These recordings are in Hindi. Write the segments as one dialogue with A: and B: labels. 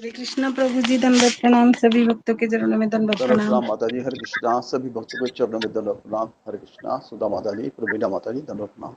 A: हरे कृष्णा प्रभु जी, दंडवत प्रणाम। सभी भक्तों के चरणों में दंडवत प्रणाम।
B: माता जी, हरे कृष्णा। सभी भक्तों के चरणों में दंडवत प्रणाम। हरे कृष्णा। सुधा माता जी, प्रवीणा माता जी, दंडवत प्रणाम।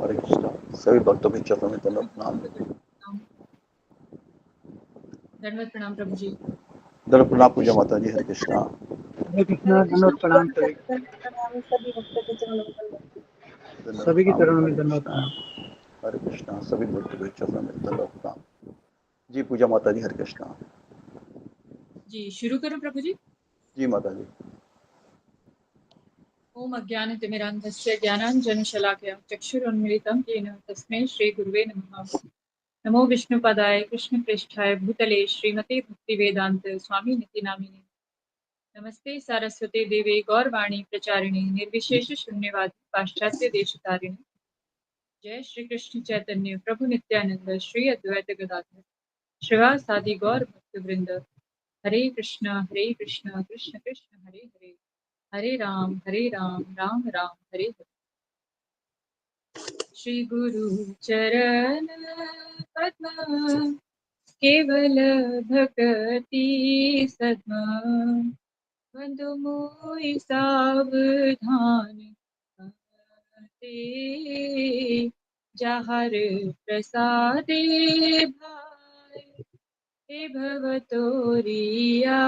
B: हरे कृष्णा। सभी भक्तों के चरणों में दंडवत प्रणाम।
C: दंडवत प्रणाम प्रभु जी।
B: दंडवत प्रणाम पूजा माता जी। हरे कृष्णा।
D: हरे कृष्णा। दंडवत प्रणाम सभी
A: सभी भक्तों के चरणों में दंडवत।
D: सभी के चरणों में दंडवत प्रणाम।
B: हरे कृष्णा। सभी भक्तों के चरणों में दंडवत प्रणाम। जी पूजा माता जी। हरे कृष्णा।
C: जी शुरू करूं प्रभु जी।
B: जी माता जी।
C: ओम अज्ञानतिमिरान्धस्य ज्ञानाञ्जनशलाकया चक्षुरुन्मिलितं येन तस्मै श्रीगुरुवे नमः। नमो विष्णुपदाय कृष्णप्रेष्ठाय भूतले श्रीमते भक्तिवेदान्त स्वामिनिति नामिने। नमस्ते सारस्वते देवे गौरवाणी प्रचारिणे निर्विशेष शून्यवादी पाश्चात्य देशतारिणे। जय श्री कृष्ण चैतन्य प्रभु नित्यानंद श्री अद्वैत गदाधर श्रीवासादि गौर भक्त वृंद। हरे कृष्ण कृष्ण कृष्ण हरे हरे, हरे राम राम राम हरे हरे। श्री गुरु चरण पद्म केवल भक्ति सद्म बंधु मोहि सावधान ते जहर प्रसादे भाई हे भवतोरिया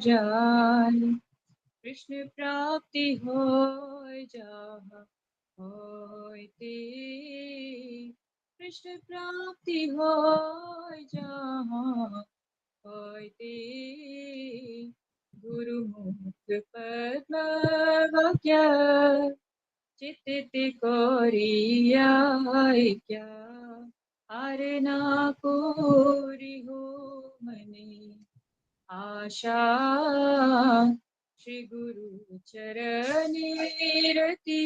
C: जाय कृष्ण प्राप्ति होय जहाँ होय ते कृष्ण प्राप्ति होय जहाँ होय ते गुरुमुख पद्म वाक्य चित्त कोरिया क्या आरना कोरि हो मने आशा श्री गुरु चरणी रति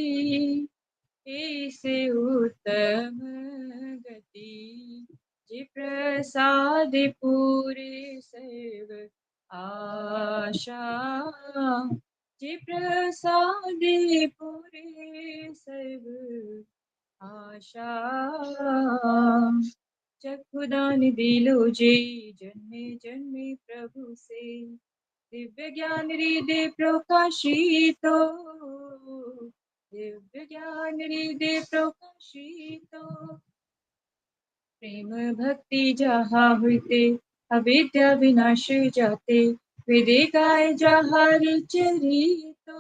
C: ऐसे उत्तम गति जे प्रसाद पूरे सर्व आशा जे प्रसाद पूरे सर्व आशा चक्षुदान दिलो जे जन्मे जन्मे प्रभु से दिव्य ज्ञान हृदय प्रकाशितो दिव्य ज्ञान हृदय प्रकाशितो प्रेम भक्ति जहाँ होते अविद्या विनाश जाते वेदे गाय जहाँ चरितो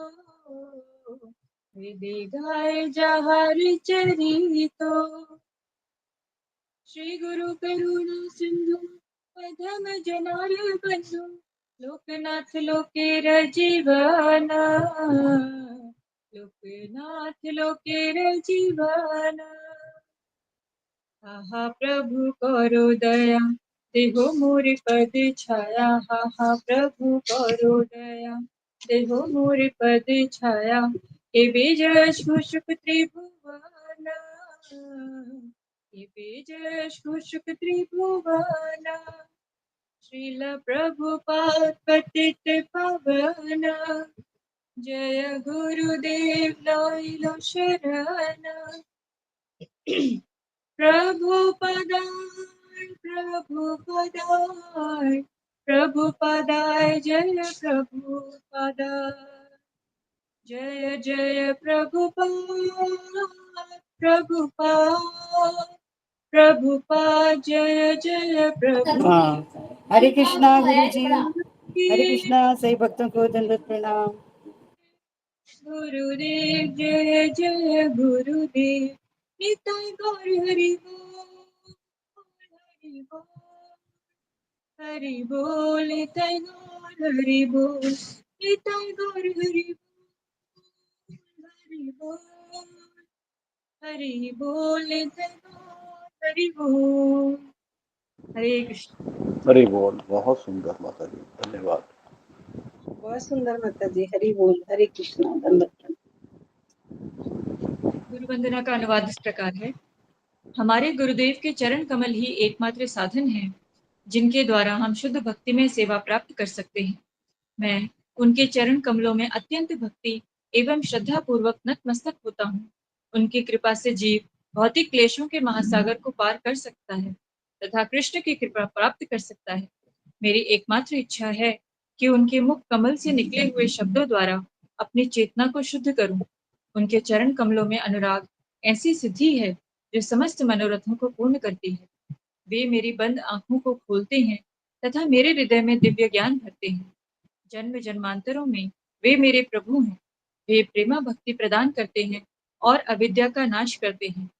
C: वेदे गाय जहाँ चरितो श्री गुरु करुणा सिंधु पदम जनार बंधु लोकनाथ लोकेर जीवना लोकनाथ लोकेर जीवना आहा प्रभु करो दया देहो मोर पद छाया हा प्रभु करो दया देहो मोर पद छाया हे बीज शुक त्रिभुवन हे बीज शुक त्रिभुवन श्रील प्रभुपाद पतित पावन जय गुरुदेव लैलो शरण प्रभु पदाय प्रभु पदाय जय प्रभु पदाय जय जय प्रभुपाद जय जय
E: हाँ, हरे कृष्णा गुरु जी। हरे कृष्णा सही भक्तों को दंडवत प्रणाम।
C: गुरुदेव जय जय गुरुदेव निताय गौर हरि बोल हरि बोल निताय गौर हरि बोल निताय गौर हरि बोल हरि बोल निताय गौर हरि बोल। हरे कृष्ण।
B: हरि बोल। बहुत सुंदर माता जी, धन्यवाद।
A: बहुत सुंदर माता जी, हरि बोल, हरे कृष्णा, दंडवत प्रणाम।
C: गुरु वंदना का अनुवाद इस प्रकार है। हमारे गुरुदेव के चरण कमल ही एकमात्र साधन है जिनके द्वारा हम शुद्ध भक्ति में सेवा प्राप्त कर सकते हैं। मैं उनके चरण कमलों में अत्यंत भक्ति एवं श्रद्धा पूर्वक नतमस्तक होता हूँ। उनकी कृपा से जीव भौतिक क्लेशों के महासागर को पार कर सकता है तथा कृष्ण की कृपा प्राप्त कर सकता है। मेरी एकमात्र इच्छा है कि उनके मुख कमल से निकले हुए शब्दों द्वारा अपनी चेतना को शुद्ध करूं। उनके चरण कमलों में अनुराग ऐसी सिद्धि है जो समस्त मनोरथों को पूर्ण करती है। वे मेरी बंद आंखों को खोलते हैं तथा मेरे हृदय में दिव्य ज्ञान भरते हैं। जन्म जन्मांतरों में वे मेरे प्रभु हैं। वे प्रेमा भक्ति प्रदान करते हैं और अविद्या का नाश करते हैं।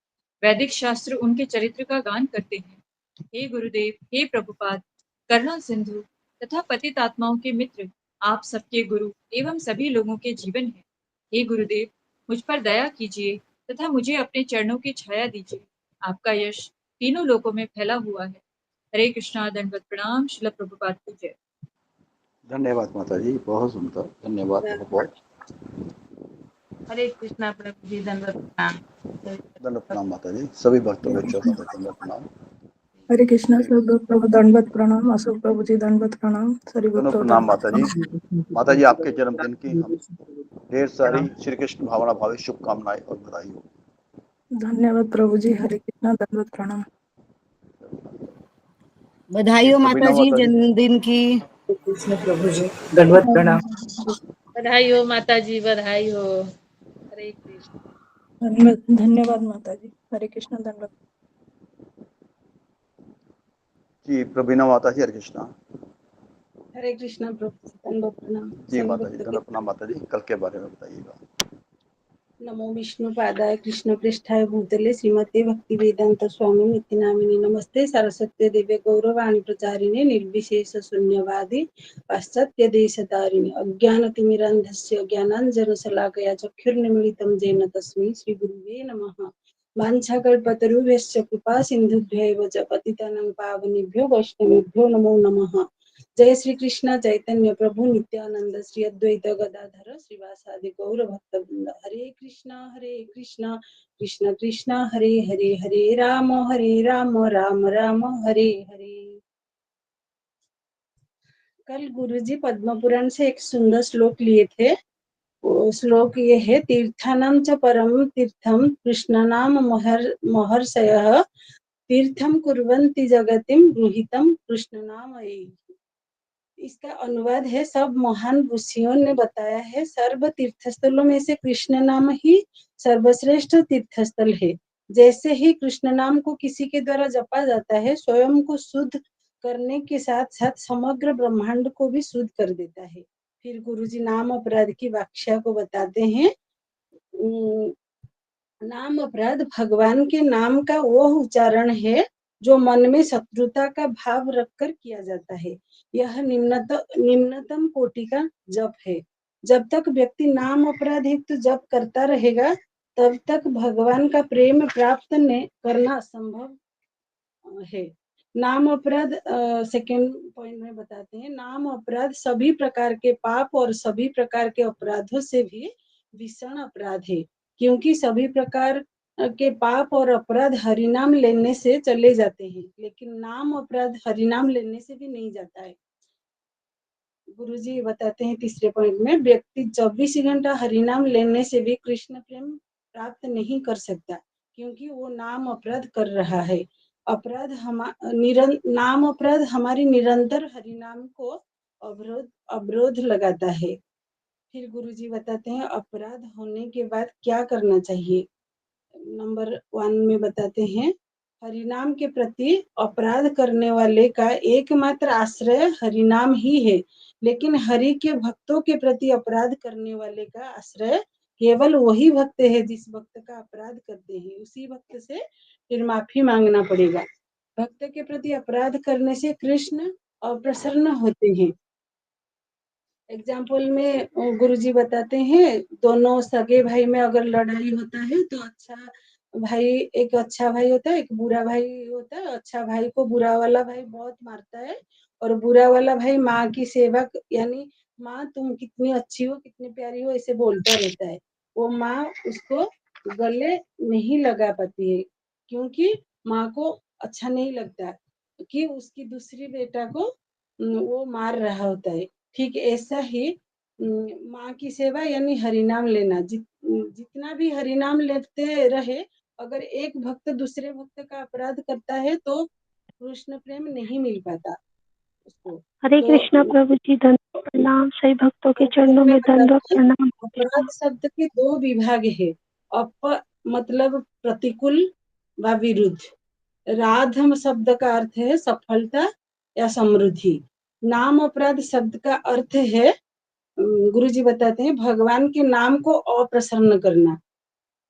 C: वैदिक शास्त्र उनके चरित्र का गान करते हैं। हे गुरुदेव, हे प्रभुपाद, करुणा सिंधु तथा पतित आत्माओं के मित्र, आप सबके गुरु एवं सभी लोगों के जीवन हैं। हे गुरुदेव, मुझ पर दया कीजिए तथा मुझे अपने चरणों की छाया दीजिए। आपका यश तीनों लोकों में फैला हुआ है। हरे कृष्णा, दंडवत प्रणाम। श्रील प्रभुपाद की जय।
B: धन्यवाद माता जी, बहुत सुंदर, धन्यवाद बहुत बहुत।
F: हरे कृष्णा प्रभु जी, दंडवत प्रणाम।
B: दंडवत प्रणाम माता जी, सभी भक्तों के चरणों में दंडवत प्रणाम।
G: हरे कृष्णा सब प्रभु दंडवत प्रणाम। अशोक प्रभु जी दंडवत प्रणाम। सरी
B: दंडवत
G: भक्तों
B: प्रणाम
G: दंडवत
B: माता जी।
G: प्रणाम।
B: माता जी, आपके जन्मदिन की हम ढेर सारी श्री कृष्ण भावना भावी शुभकामनाएं और बधाई हो।
G: धन्यवाद प्रभु जी। हरे कृष्णा दंडवत प्रणाम।
E: बधाई हो माता जी जन्मदिन की।
D: कृष्ण प्रभु जी दंडवत प्रणाम।
F: बधाई हो माता जी, बधाई हो। हरे कृष्ण।
G: धन्यवाद माता जी। हरे कृष्णा दंडवत।
B: जी प्रवीणा माता जी, हरे कृष्णा।
A: हरे कृष्णा प्रभु, दंडवत प्रणाम
B: जी
A: सभी
B: माता जी,
A: भक्तों के।
B: दंडवत प्रणाम माता जी, कल के बारे में बताइएगा।
A: नमो विष्णु पादाय कृष्ण पृष्ठाय भूतले श्रीमते भक्ति वेदांत स्वामी नित्य नामिनी नमस्ते सारस्वती देवे गौरवाणी प्रचारिणे निर्विशेष शून्यवादी पाश्चात्य देशतारिणी अज्ञानतिमिरान्धस्य ज्ञानाञ्जन शलाकया चक्षुर्निमीलितं येन तस्मै श्री गुरुवे नमः। वाञ्छाकल्पतरुभ्यश्च कृपा सिन्धुभ्यैव च पतितानां पावनेभ्यो वैष्णवेभ्यो नमो नमः। जय श्री कृष्ण चैतन्य प्रभु नित्यानंद श्री अद्वैत गदाधर श्रीवासादि गौर भक्तवृंद। हरे कृष्णा कृष्ण कृष्ण हरे हरे हरे राम राम राम हरे हरे। कल गुरुजी पद्म पुराण से एक सुंदर श्लोक लिए थे। वो श्लोक ये है, तीर्थानां च परम तीर्थम कृष्ण नाम महर्षयः तीर्थम कुर्वन्ति जगतिम गृहीतम कृष्ण नाम। इसका अनुवाद है, सब महान ऋषियों ने बताया है सर्व तीर्थस्थलों में से कृष्ण नाम ही सर्वश्रेष्ठ तीर्थस्थल है। जैसे ही कृष्ण नाम को किसी के द्वारा जपा जाता है, स्वयं को शुद्ध करने के साथ साथ समग्र ब्रह्मांड को भी शुद्ध कर देता है। फिर गुरुजी नाम अपराध की व्याख्या को बताते हैं। नाम अपराध भगवान के नाम का वह उच्चारण है जो मन में शत्रुता का भाव रखकर किया जाता है। यह निम्नतम कोटि का जप है। जब तक व्यक्ति नाम अपराध युक्त जप करता रहेगा, तब तक भगवान का प्रेम प्राप्त करना असंभव है। नाम अपराध सेकेंड पॉइंट में बताते हैं, नाम अपराध सभी प्रकार के पाप और सभी प्रकार के अपराधों से भी भीषण अपराध है, क्योंकि सभी प्रकार के पाप और अपराध हरिनाम लेने से चले जाते हैं, लेकिन नाम अपराध हरिनाम लेने से भी नहीं जाता है। गुरुजी बताते हैं तीसरे पॉइंट में, व्यक्ति 24 घंटा हरिनाम लेने से भी कृष्ण प्रेम प्राप्त नहीं कर सकता, क्योंकि वो नाम अपराध कर रहा है। नाम अपराध हमारी निरंतर हरिनाम को अवरोध लगाता है। फिर गुरुजी बताते हैं अपराध होने के बाद क्या करना चाहिए। नंबर 1 में बताते हैं, हरिनाम के प्रति अपराध करने वाले का एकमात्र आश्रय हरिनाम ही है, लेकिन हरि के भक्तों के प्रति अपराध करने वाले का आश्रय केवल वही भक्त है जिस भक्त का अपराध करते हैं, उसी भक्त से फिर माफी मांगना पड़ेगा। भक्त के प्रति अपराध करने से कृष्ण अप्रसन्न होते हैं। एग्जाम्पल में गुरुजी बताते हैं, दोनों सगे भाई में अगर लड़ाई होता है तो एक अच्छा भाई होता है, एक बुरा भाई होता है। अच्छा भाई को बुरा वाला भाई बहुत मारता है, और बुरा वाला भाई माँ की सेवा, यानी माँ तुम कितनी अच्छी हो, कितनी प्यारी हो, ऐसे बोलता रहता है। वो माँ उसको गले नहीं लगा पाती है, क्योंकि माँ को अच्छा नहीं लगता कि उसकी दूसरी बेटा को वो मार रहा होता है। ठीक ऐसा ही माँ की सेवा यानी हरिनाम लेना, जितना भी हरिनाम लेते रहे, अगर एक भक्त दूसरे भक्त का अपराध करता है तो कृष्ण प्रेम नहीं मिल पाता उसको।
H: हरे
A: तो
H: कृष्णा प्रभु जी, धन्यवाद प्रणाम। सही भक्तों के चरणों में दंडवत प्रणाम।
A: अपराध शब्द के 2 विभाग है, मतलब प्रतिकूल व विरुद्ध। राधम शब्द का अर्थ है सफलता या समृद्धि। नाम अपराध शब्द का अर्थ है, गुरुजी बताते हैं, भगवान के नाम को अप्रसन्न करना।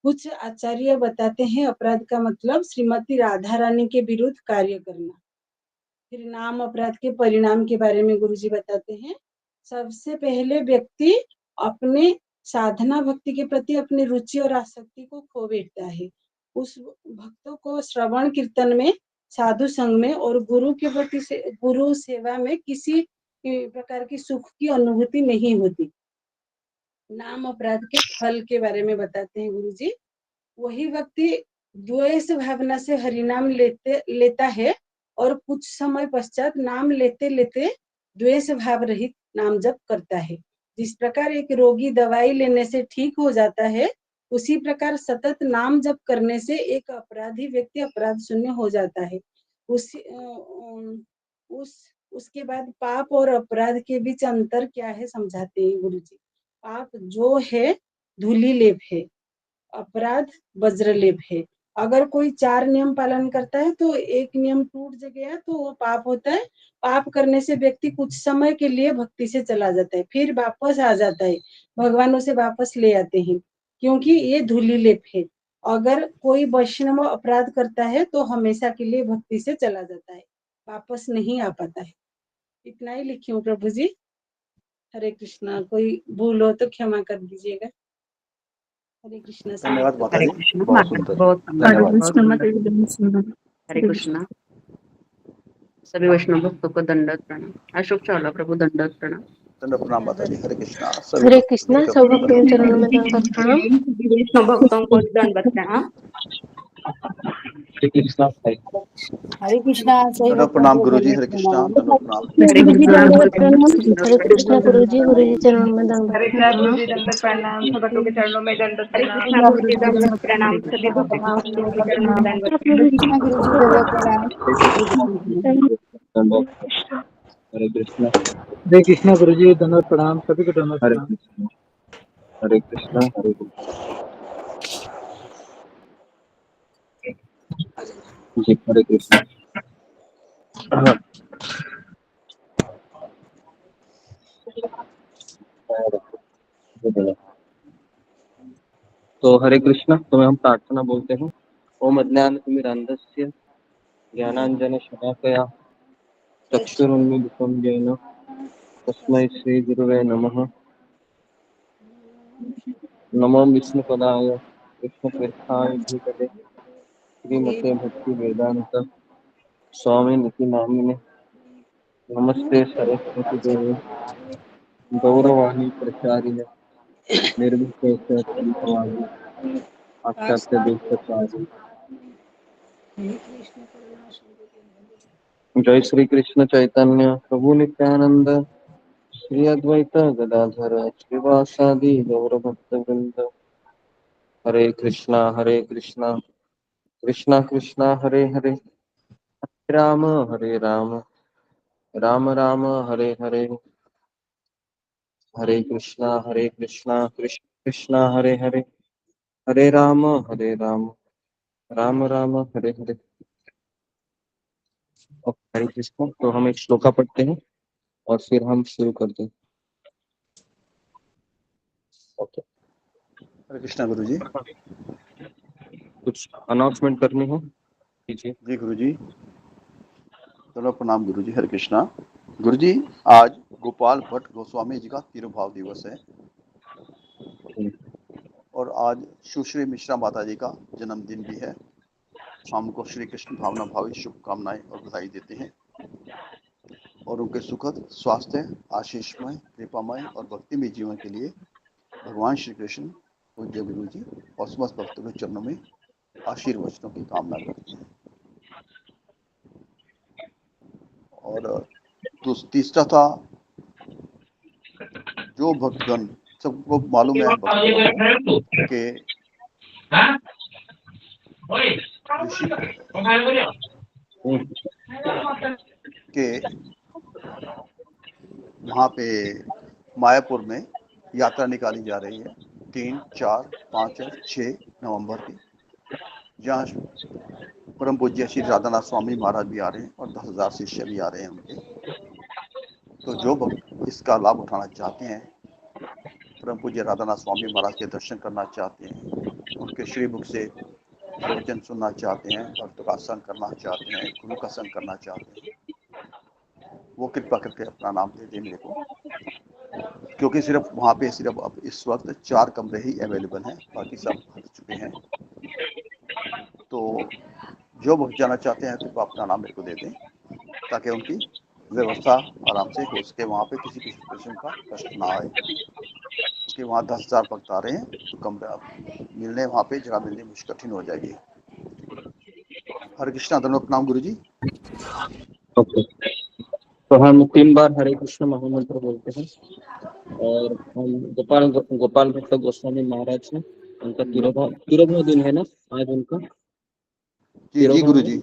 A: कुछ आचार्य बताते हैं अपराध का मतलब श्रीमती राधा रानी के विरुद्ध कार्य करना। फिर नाम अपराध के परिणाम के बारे में गुरुजी बताते हैं, सबसे पहले व्यक्ति अपने साधना भक्ति के प्रति अपनी रुचि और आसक्ति को खो बैठता है। उस भक्तों को श्रवण कीर्तन में, साधु संग में और गुरु के प्रति गुरु सेवा में किसी प्रकार की सुख की अनुभूति नहीं होती। नाम अपराध के फल के बारे में बताते हैं गुरुजी, वही व्यक्ति द्वेष भावना से हरिनाम लेता है और कुछ समय पश्चात नाम लेते लेते द्वेष भाव रहित नाम जप करता है। जिस प्रकार एक रोगी दवाई लेने से ठीक हो जाता है, उसी प्रकार सतत नाम जप करने से एक अपराधी व्यक्ति अपराध शून्य हो जाता है। उसके बाद पाप और अपराध के बीच अंतर क्या है समझाते हैं गुरुजी। पाप जो है धूली लेप है, अपराध वज्रलेप है। अगर कोई 4 नियम पालन करता है तो एक नियम टूट गया तो वो पाप होता है। पाप करने से व्यक्ति कुछ समय के लिए भक्ति से चला जाता है, फिर वापस आ जाता है, भगवान उसे वापस ले आते हैं, क्योंकि ये धूली लेप है। अगर कोई वैष्णव अपराध करता है तो हमेशा के लिए भक्ति से चला जाता है, वापस नहीं आ पाता है। इतना ही लिखी हूँ प्रभु जी। हरे कृष्णा। कोई भूल हो तो क्षमा कर दीजिएगा। हरे कृष्णा।
B: धन्यवाद माता
E: हरे
B: जी,
E: कृष्ण
B: बहुत
E: माता,
B: सुंदर।
E: बहुत सुंदर,
B: धन्यवाद।
E: बहुत सुंदर। हरे कृष्णा। सभी वैष्णव भक्तों को दंडवत प्रणाम। अशोक चावला प्रभु, दंडवत प्रणाम।
B: दंडवत प्रणाम माता जी। हरे कृष्णा। सभी
H: हरे
B: भक्त
H: कृष्णा,
B: मिलकर
H: सब भक्तों के
B: दंडवत
H: चरणों
B: प्रणाम।
H: में दंडवत प्रणाम।
E: सभी वैष्णव भक्तों को दंडवत प्रणाम। हरे कृष्णा, सही
B: दंडवत
E: भक्तों
B: प्रणाम
E: को
B: गुरु जी।
E: दंडवत
B: हरे कृष्णा।
E: प्रणाम।
B: दंडवत प्रणाम।
E: हरे
H: गुरु जी
E: कृष्णा,
H: दंडवत
E: सभी
H: प्रणाम।
E: भक्तों को
H: हरे कृष्णा गुरु जी
E: दंडवत
H: चरणों में दंडवत
I: हरे कृष्णा गुरु
H: प्रणाम।
I: जी, दंडवत प्रणाम। सब भक्तों के चरणों में दंडवत
E: हरे
I: प्रणाम।
E: कृष्णा गुरु जी, दंडवत प्रणाम। सभी भक्तों के चरणों में दंडवत। हरे कृष्णा गुरु जी, दंडवत प्रणाम।
H: हरे कृष्णा।
J: हरे कृष्णा।
D: हरे कृष्णा गुरु जी, धन्यवाद प्रणाम। सभी को धन्यवाद
J: हरे
D: प्रणाम।
J: कृष्णा। हरे कृष्णा। हरे कृष्णा जी। हरे कृष्णा। तो हरे कृष्णा, तुम्हें हम प्रार्थना बोलते हैं। ओम अज्ञानतिमिरान्धस्य ज्ञानाञ्जनशलाकया चक्षुरुन्मीलितं येन तस्मै श्रीगुरुवे नमः। नमो विष्णुपदाय कृष्णप्रेष्ठाय भूतले श्रीमते भक्तिवेदान्त स्वामिनिति नामिने। नमस्ते सरस्वती देवे गौरवाणी प्रचारिणे निर्विशेषशून्यवादी पाश्चात्य देशचारी। जय श्री कृष्ण चैतन्य प्रभु नित्यानंद श्री अद्वैत गदाधर श्रीवासादि गौर भक्त वृंद। हरे कृष्णा कृष्णा कृष्णा हरे हरे, राम हरे राम, राम राम हरे हरे। हरे कृष्णा कृष्ण कृष्णा हरे हरे, हरे राम राम राम हरे हरे। हरे कृष्णा। तो हम एक श्लोका पढ़ते हैं और फिर हम शुरू करते हैं। ओके।
B: हरे कृष्णा गुरु जी।
J: कुछ अनाउंसमेंट करनी हो कीजिए।
B: जी गुरु जी, चलो प्रणाम गुरु जी। हरे कृष्णा गुरु जी। आज गोपाल भट्ट गोस्वामी जी का तिरुभाव दिवस है और आज सुश्री मिश्रा माता जी का जन्मदिन भी है। हमको श्री कृष्ण भावना भावी शुभकामनाएं और बधाई देते हैं और उनके सुखद स्वास्थ्य, आशीषमय, कृपामय और भक्तिमय जीवन के लिए भगवान श्री कृष्ण पूज्य गुरु जी और समस्त भक्तों के चरणों में आशीर्वचनों की कामना करते हैं। और तीसरा था, जो भक्तगण, सबको मालूम है भक्तगणों को कि ऋषि के वहाँ पे मायापुर में यात्रा निकाली जा रही है 3, 4, 5 और 6 नवंबर की, जहाँ परम पूज्य श्री राधानाथ स्वामी महाराज भी आ रहे हैं और 10,000 शिष्य भी आ रहे हैं उनके। तो जो भक्त इसका लाभ उठाना चाहते हैं, परम पूज्य राधानाथ स्वामी महाराज के दर्शन करना चाहते हैं, उनके श्री मुख से प्रवचन सुनना चाहते हैं, भक्तों का संग करना चाहते हैं, गुरु का संग करना चाहते हैं, वो कृपा करके अपना नाम दे दें मेरे को, क्योंकि सिर्फ वहाँ पे सिर्फ अब इस वक्त 4 कमरे ही अवेलेबल हैं, बाकी सब भर चुके हैं। तो जो भक्त जाना चाहते हैं कृपा अपना नाम मेरे को दे दें ताकि उनकी व्यवस्था आराम से हो सके, वहाँ पे किसी किस्म का कष्ट ना आए, क्योंकि वहाँ 10,000 भक्त आ रहे हैं तो कमरा मिलने, वहाँ पे जगह मिलनी मुश्किल कठिन हो जाएगी। हरे कृष्णा। धन्यवाद प्रणाम गुरु जी।
J: ओके। तो हम 3 बार हरे कृष्ण महामंत्र बोलते हैं और हम गोपाल भट्ट गोस्वामी महाराज हैं, उनका तिरुभाव दिन है ना आज उनका
B: जी जी गुरु जी।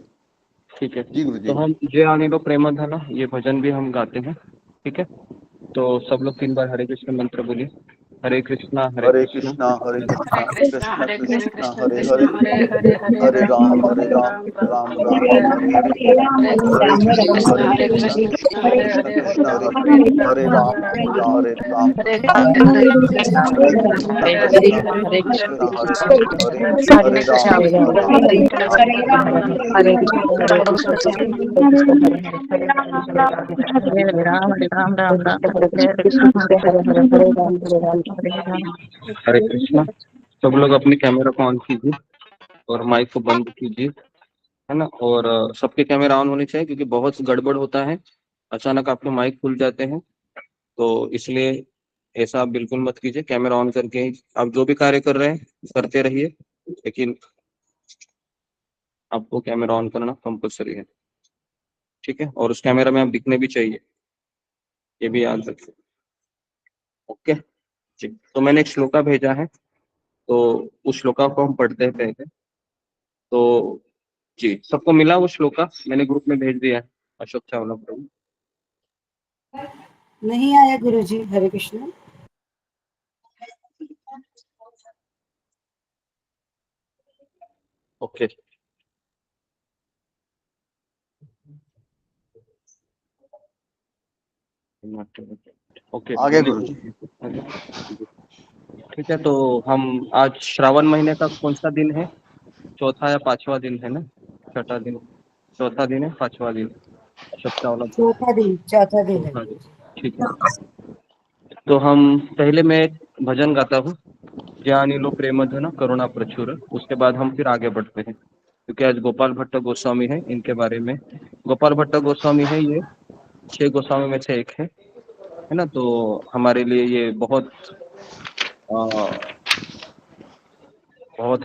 J: ठीक है
B: जी गुरु जी।
J: तो हम जय अनिलो प्रेम धन ये भजन भी हम गाते हैं, ठीक है। तो सब लोग 3 बार हरे कृष्ण मंत्र बोलिए। हरे कृष्णा
B: हरे कृष्णा कृष्ण कृष्ण हरे हरे, हरे राम राम राम हरे हरे। हरे कृष्ण कृष्ण कृष्ण हरे हरे, राम हरे राम राम हरे हरे कृष्ण कृष्ण हरे हरे, हरे राम
J: हरे कृष्णा। सब लोग अपने कैमरा को ऑन कीजिए और माइक को बंद कीजिए, है ना। और सबके कैमरा ऑन होने चाहिए क्योंकि बहुत गड़बड़ होता है, अचानक आपके माइक खुल जाते हैं, तो इसलिए ऐसा आप बिल्कुल मत कीजिए। कैमरा ऑन करके ही आप जो भी कार्य कर रहे हैं करते रहिए, लेकिन आपको कैमरा ऑन करना कंपल्सरी है, ठीक है। और उस कैमरा में आप दिखने भी चाहिए, ये भी याद रखिए। ओके जी। तो मैंने एक श्लोका भेजा है, तो उस श्लोका को हम पढ़ते हैं पहले। तो जी सबको मिला वो श्लोका, मैंने ग्रुप में भेज दिया है। अशोक चावला प्रभु
A: नहीं आया गुरु जी। हरे कृष्ण।
J: ओके। ओके
B: आगे गुरु जी।
J: ठीक है। तो हम आज श्रावण महीने का कौन सा दिन है, चौथा या 5वां दिन है ना, छठा दिन, चौथा दिन है 5वां दिन, अशोक चावला
A: चौथा दिन
J: चौथा दिन, ठीक है। तो हम पहले मैं एक भजन गाता हूँ, ज्ञानी लो प्रेम धन करुणा प्रचुर, उसके बाद हम फिर आगे बढ़ते हैं, क्योंकि आज गोपाल भट्ट गोस्वामी है, इनके बारे में। गोपाल भट्ट गोस्वामी है, ये 6 गोस्वामी में से एक है ना। तो हमारे लिए ये बहुत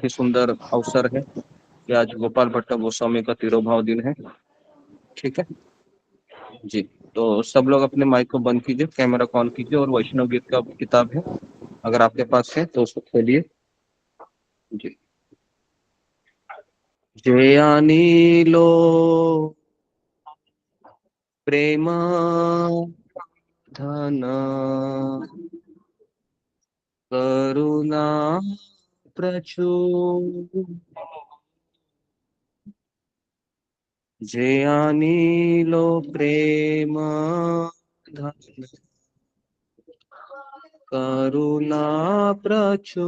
J: ही सुंदर अवसर है कि आज गोपाल भट्ट गोस्वामी का तिरुभाव दिन है, ठीक है जी। तो सब लोग अपने माइक को बंद कीजिए, कैमरा को ऑन कीजिए और वैष्णव गीत का किताब है अगर आपके पास है तो उसको खोलिए जी। जयानी लो प्रेम धन करुणा प्रचुर जयानी लो प्रेम धन करुणा प्रचुर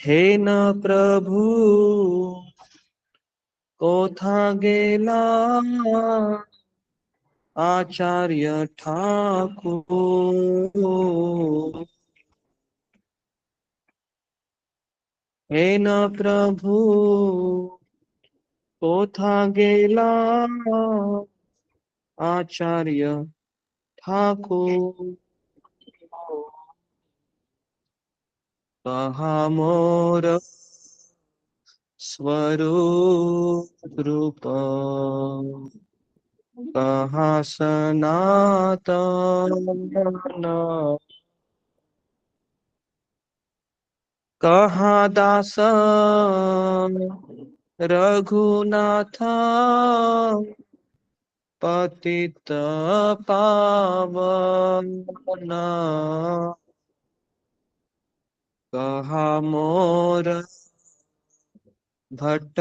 J: हे न प्रभु कोथा गेला आचार्य ठाकुर हे न प्रभु कोथा गेला आचार्य ठाकुर कहा मोर स्वरूप रूप कहा सनातन कहा दास रघुनाथ पतित पावन कहा मोर भट्ट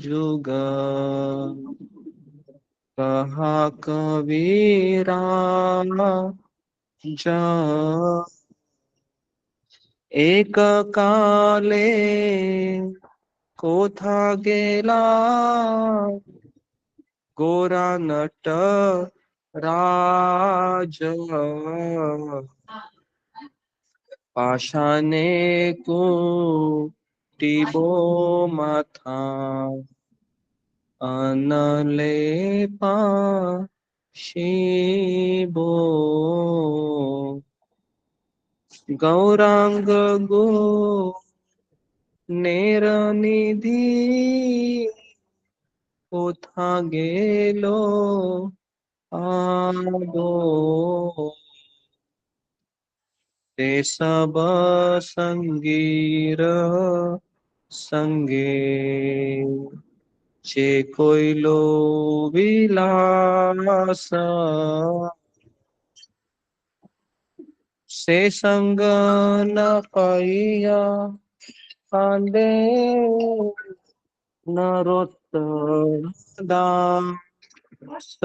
J: जुग कहा कबीरा जा एक काले कोथा गेला गोरा नट राज पाषाणे कुटिबो माथा अनले शिबो गौरांग गो नेर निधि कोथा गेलो आदो ते सब संगीर संगे चे कोई लो विलास से संग न पाइया कांदे नरोत्तम दास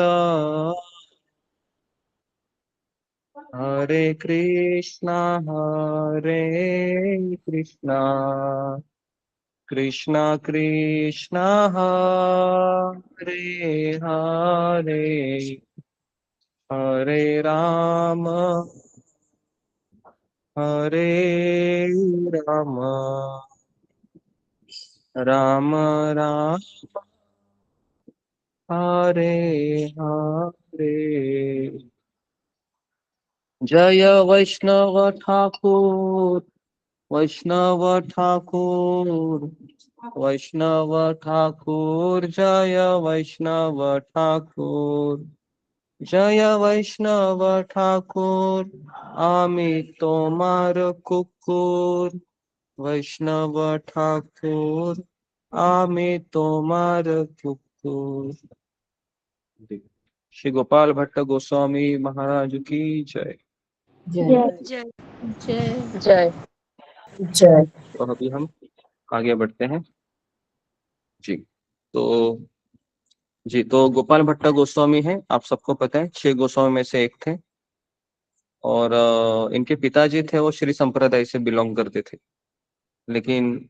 J: हरे कृष्णा कृष्णा कृष्णा हरे हरे हरे राम राम राम हरे हरे। जय वैष्णव ठाकुर वैष्णव ठाकुर वैष्णव ठाकुर जय वैष्णव ठाकुर जय वैष्णव ठाकुर आमी तोमार कुकुर वैष्णव ठाकुर आमी तोमार कुकुर। श्री गोपाल भट्ट गोस्वामी महाराज की जय।
H: जय।
F: जय
E: जय जय।
J: तो अभी हम आगे बढ़ते हैं जी। तो गोपाल भट्ट गोस्वामी हैं, आप सबको पता है 6 गोस्वामी में से एक थे और इनके पिताजी थे वो श्री संप्रदाय से बिलोंग करते थे, लेकिन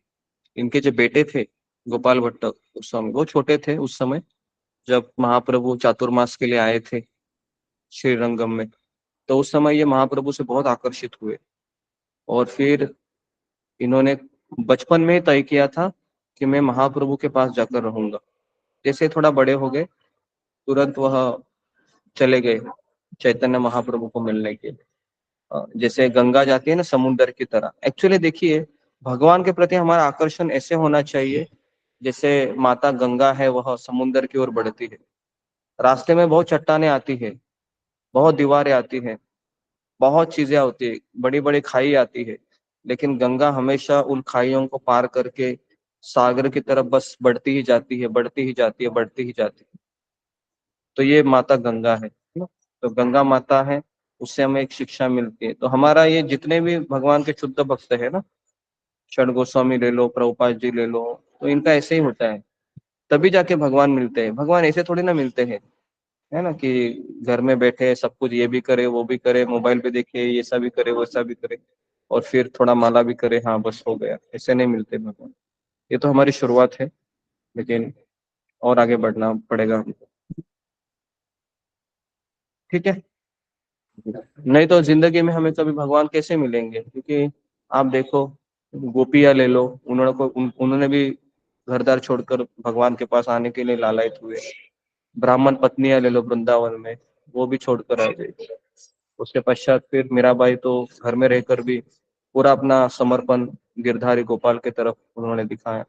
J: इनके जो बेटे थे गोपाल भट्ट गोस्वामी वो छोटे थे उस समय जब महाप्रभु चातुर्मास के लिए आए थे श्रीरंगम में। तो उस समय ये महाप्रभु से बहुत आकर्षित हुए और फिर इन्होंने बचपन में तय किया था कि मैं महाप्रभु के पास जाकर रहूंगा। जैसे थोड़ा बड़े हो गए तुरंत वह चले गए चैतन्य महाप्रभु को मिलने के लिए। जैसे गंगा जाती है ना समुद्र की तरह। एक्चुअली देखिए भगवान के प्रति हमारा आकर्षण ऐसे होना चाहिए जैसे माता गंगा है वह समुद्र की ओर बढ़ती है। रास्ते में बहुत चट्टानें आती है, बहुत दीवारें आती है, बहुत चीजें होती है, बड़ी बड़ी खाई आती है, लेकिन गंगा हमेशा उन खाइयों को पार करके सागर की तरफ बस बढ़ती ही जाती है, बढ़ती ही जाती है, बढ़ती ही जाती है। तो ये माता गंगा है ना? तो गंगा माता है, उससे हमें एक शिक्षा मिलती है। तो हमारा ये जितने भी भगवान के शुद्ध भक्त है ना, क्षण गोस्वामी ले लो, प्रभुपाद जी ले लो, तो इनका ऐसे ही होता है। तभी जाके भगवान मिलते हैं। भगवान ऐसे थोड़ी ना मिलते हैं, है ना, कि घर में बैठे सब कुछ ये भी करे वो भी करे, मोबाइल पे देखे ये सब भी करे वैसा भी करे, और फिर थोड़ा माला भी करे, हाँ बस हो गया। ऐसे नहीं मिलते भगवान। ये तो हमारी शुरुआत है, लेकिन और आगे बढ़ना पड़ेगा हमको। ठीक है, नहीं तो जिंदगी में हमें कभी भगवान कैसे मिलेंगे? क्योंकि आप देखो, गोपियां ले लो, उन्होंने भी घर द्वार छोड़कर भगवान के पास आने के लिए लालायित हुए। ब्राह्मण पत्नियां ले लो वृंदावन में, वो भी छोड़कर आ गई। उसके पश्चात फिर मीराबाई तो घर में रहकर भी पूरा अपना समर्पण गिरधारी गोपाल के तरफ उन्होंने दिखाया।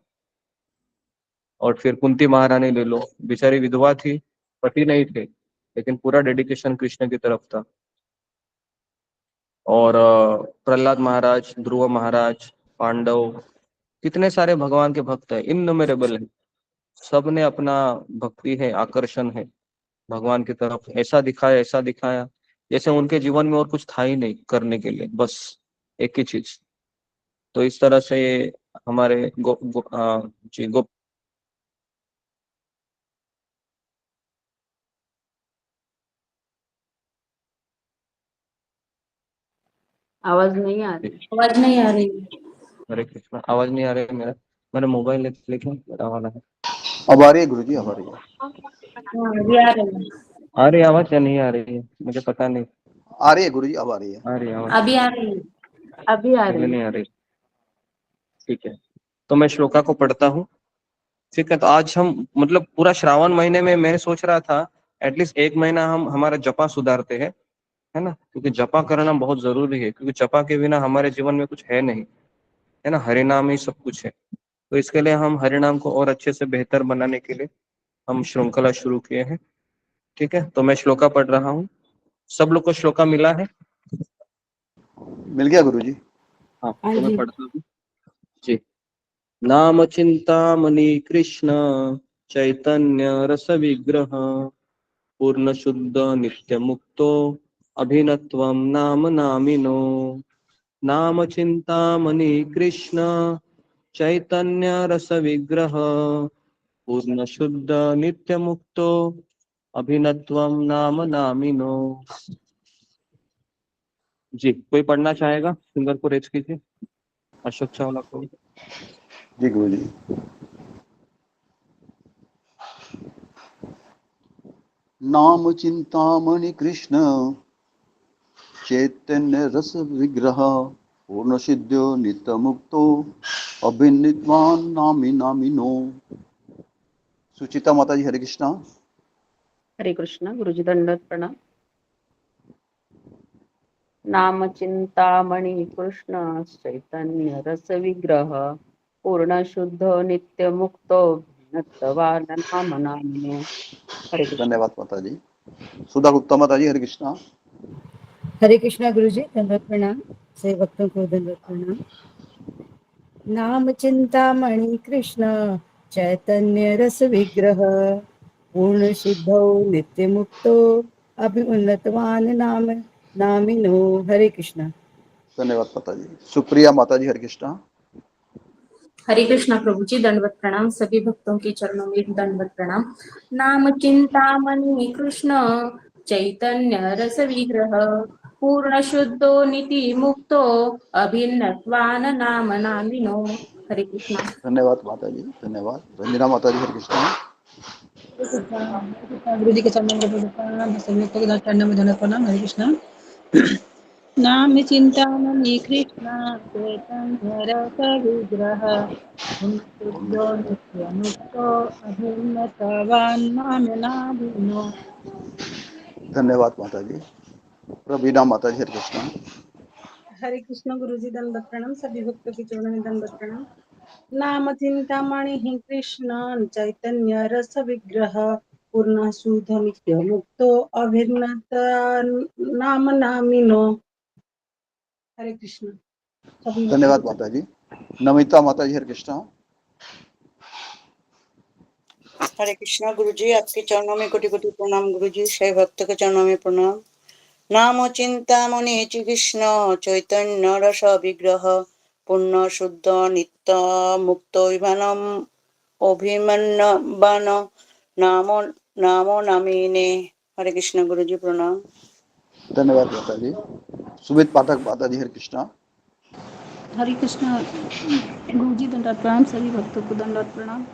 J: और फिर कुंती महारानी ले लो, बेचारी विधवा थी, पति नहीं थे, लेकिन पूरा डेडिकेशन कृष्ण की तरफ था। और प्रहलाद महाराज, ध्रुव महाराज, पांडव, कितने सारे भगवान के भक्त हैं, इननुमेरेबल है। सब ने अपना भक्ति है, आकर्षण है भगवान की तरफ, ऐसा दिखाया जैसे उनके जीवन में और कुछ था ही नहीं करने के लिए, बस एक ही चीज। तो इस तरह से ये हमारे जी
E: आवाज नहीं आ रही।
A: आवाज नहीं आ रही।
J: हरे कृष्णा, आवाज नहीं आ रही है। मेरा मोबाइल लेकिन बड़ा वाला है।
B: अब आ रही है गुरुजी, अब आ रही है।
A: हाँ, अभी आ रही है।
J: आ रही है आवाज या नहीं आ रही है, मुझे पता नहीं।
B: आ रही है गुरुजी, अब आ रही है।
J: आ रही है आवाज,
A: अभी आ रही है।
E: अभी आ
J: पहले
E: रही
J: नहीं
E: है।
J: आ रही। ठीक है, तो मैं श्लोका को पढ़ता हूँ। ठीक है, तो आज हम मतलब पूरा श्रावण महीने में मैं सोच रहा था एटलीस्ट एक महीना हम हमारा जपा सुधारते हैं, है ना, क्योंकि जपा करना बहुत जरूरी है, क्योंकि जपा के बिना हमारे जीवन में कुछ है नहीं, है ना, हरिनाम ही सब कुछ है। तो इसके लिए हम हरिनाम को और अच्छे से बेहतर बनाने के लिए हम श्रृंखला शुरू किए हैं। ठीक है, तो मैं श्लोका पढ़ रहा हूँ। सब लोग को श्लोका मिला है?
B: मिल गया गुरुजी?
J: हाँ, तो मैं पढ़ता हूँ जी। नाम चिंतामणि कृष्ण चैतन्य रस विग्रह पूर्ण शुद्ध नित्य मुक्तो अभिनत्वम नाम नामिनो। नाम चिंतामणि कृष्ण चैतन्य रस विग्रह पूर्ण शुद्ध नित्य मुक्तो अभिनत्वम नाम नामिनो। जी, कोई पढ़ना चाहेगा? सिंगर को रेज कीजिए, अशोक चावला को।
B: जी गुरुजी। नाम चिंतामणि कृष्ण चैतन्य रस विग्रह पूर्ण सिद्ध्यो नित्य मुक्तो अभिनित्वान नामी नामिनो। सुचिता माता जी, हरे कृष्णा।
E: हरे कृष्णा। गुरुजी दंडवत प्रणाम। नाम चिंतामणि कृष्ण चैतन्य रस विग्रह पूर्ण शुद्ध नित्य मुक्तो नत्वा नाम नामिनो। हरे कृष्ण।
B: धन्यवाद माता जी। सुधा गुप्ता माता जी, हरे कृष्णा।
K: हरे कृष्णा गुरुजी, दंडवत प्रणाम। सभी भक्तों को दंडवत प्रणाम। नाम चिंतामणि कृष्ण चैतन्य रस विग्रह पूर्ण सिद्धौ नित्य मुक्तो अभिउन्नतवान नाम नामिनो। हरे कृष्णा।
B: धन्यवाद माता जी। सुप्रिया माता जी, हरे कृष्णा।
L: हरे कृष्णा प्रभु जी, दंडवत प्रणाम। सभी भक्तों के चरणों में दंडवत प्रणाम। नाम चिंतामणि कृष्ण चैतन्य रस विग्रह पूर्ण शुद्धो निति मुक्तो अभिन्नत्वान नाम नामिनो। हरे कृष्णा।
B: धन्यवाद माता जी, धन्यवाद। रंजना माता जी, हरे कृष्णा।
A: गुरु जी के चरणों में दंडवत प्रणाम। सभी भक्तों के चरणों में दंडवत प्रणाम। हरे कृष्णा। नाम चिंतामणि कृष्ण चैतन्य रस विग्रह शुद्धो नित्य मुक्तो अभिन्नतवान नाम नामिनो।
B: धन्यवाद माता जी। प्रवीणा माता जी, हरे कृष्णा।
A: हरे कृष्ण गुरु जी, दंडवत प्रणाम। सभी भक्तों के चरणों में दंडवत प्रणाम। नाम चिंतामणि कृष्ण चैतन्य रस विग्रह पूर्ण शुद्ध नित्य मुक्तो अभिन्नत नाम नामिनो। हरे कृष्ण। सभी
B: धन्यवाद माता जी। नमिता माता जी, हरे कृष्णा।
M: हरे कृष्णा गुरुजी, आपके चरणों में कोटि कोटि प्रणाम गुरुजी। शैव भक्त के चरणों में प्रणाम। नाम चिंतामणि कृष्ण चैतन्य रस विग्रह पूर्ण शुद्ध नित्य मुक्त विमानम अभिमन्यवान नामो नामो नामिने। हरे कृष्ण गुरुजी, प्रणाम।
B: धन्यवाद माता जी। सुमित पाठक माता जी, हरे कृष्णा।
N: हरे कृष्ण गुरुजी, दंडवत प्रणाम। सभी भक्तों को दंडवत प्रणाम।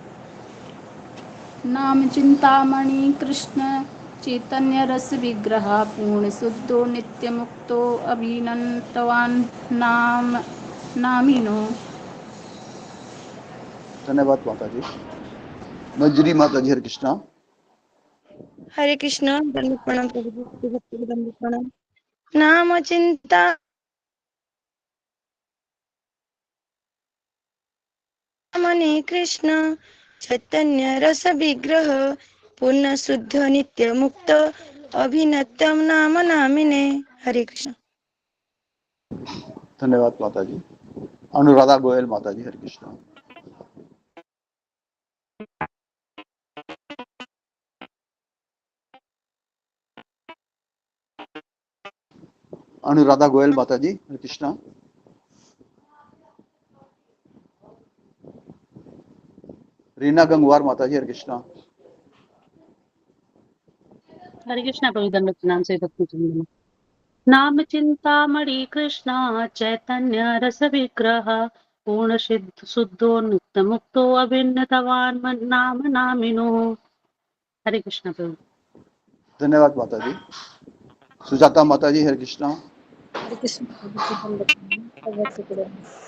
N: नाम चिंतामणि कृष्ण चैतन्य रस विग्रह पूर्ण शुद्धो नित्य मुक्तो अभिनंतवान नाम नामिनो।
B: धन्यवाद माता जी। मंजरी माता जी, हरे कृष्णा।
H: हरे कृष्णा, दंडवत प्रणाम प्रभु जी, सभी भक्तों को दंडवत प्रणाम। नाम चिंता मणि कृष्ण चैतन्य रस विग्रह पूर्ण शुद्ध नित्य मुक्त अभिनतम नाम नामिने। हरे कृष्ण।
B: धन्यवाद माता जी। अनुराधा गोयल माता जी, हरे कृष्णा। अनुराधा गोयल माता जी, हरे कृष्णा। रीना गंगवार माता जी, हरे कृष्णा।
E: हरे कृष्णा प्रभु, दंडवत प्रणाम। से भक्ति चंद्रमा। नाम चिंतामणि कृष्ण चैतन्य रस विग्रह पूर्ण सिद्ध शुद्धो नित्य मुक्तो अभिन्नतवान नाम नामिनो। हरे कृष्णा प्रभु।
B: धन्यवाद माता जी। सुजाता माता जी, हरे कृष्णा।
F: हरे कृष्ण प्रभु जी, दंडवत प्रणाम। सब भक्तों को दंडवत।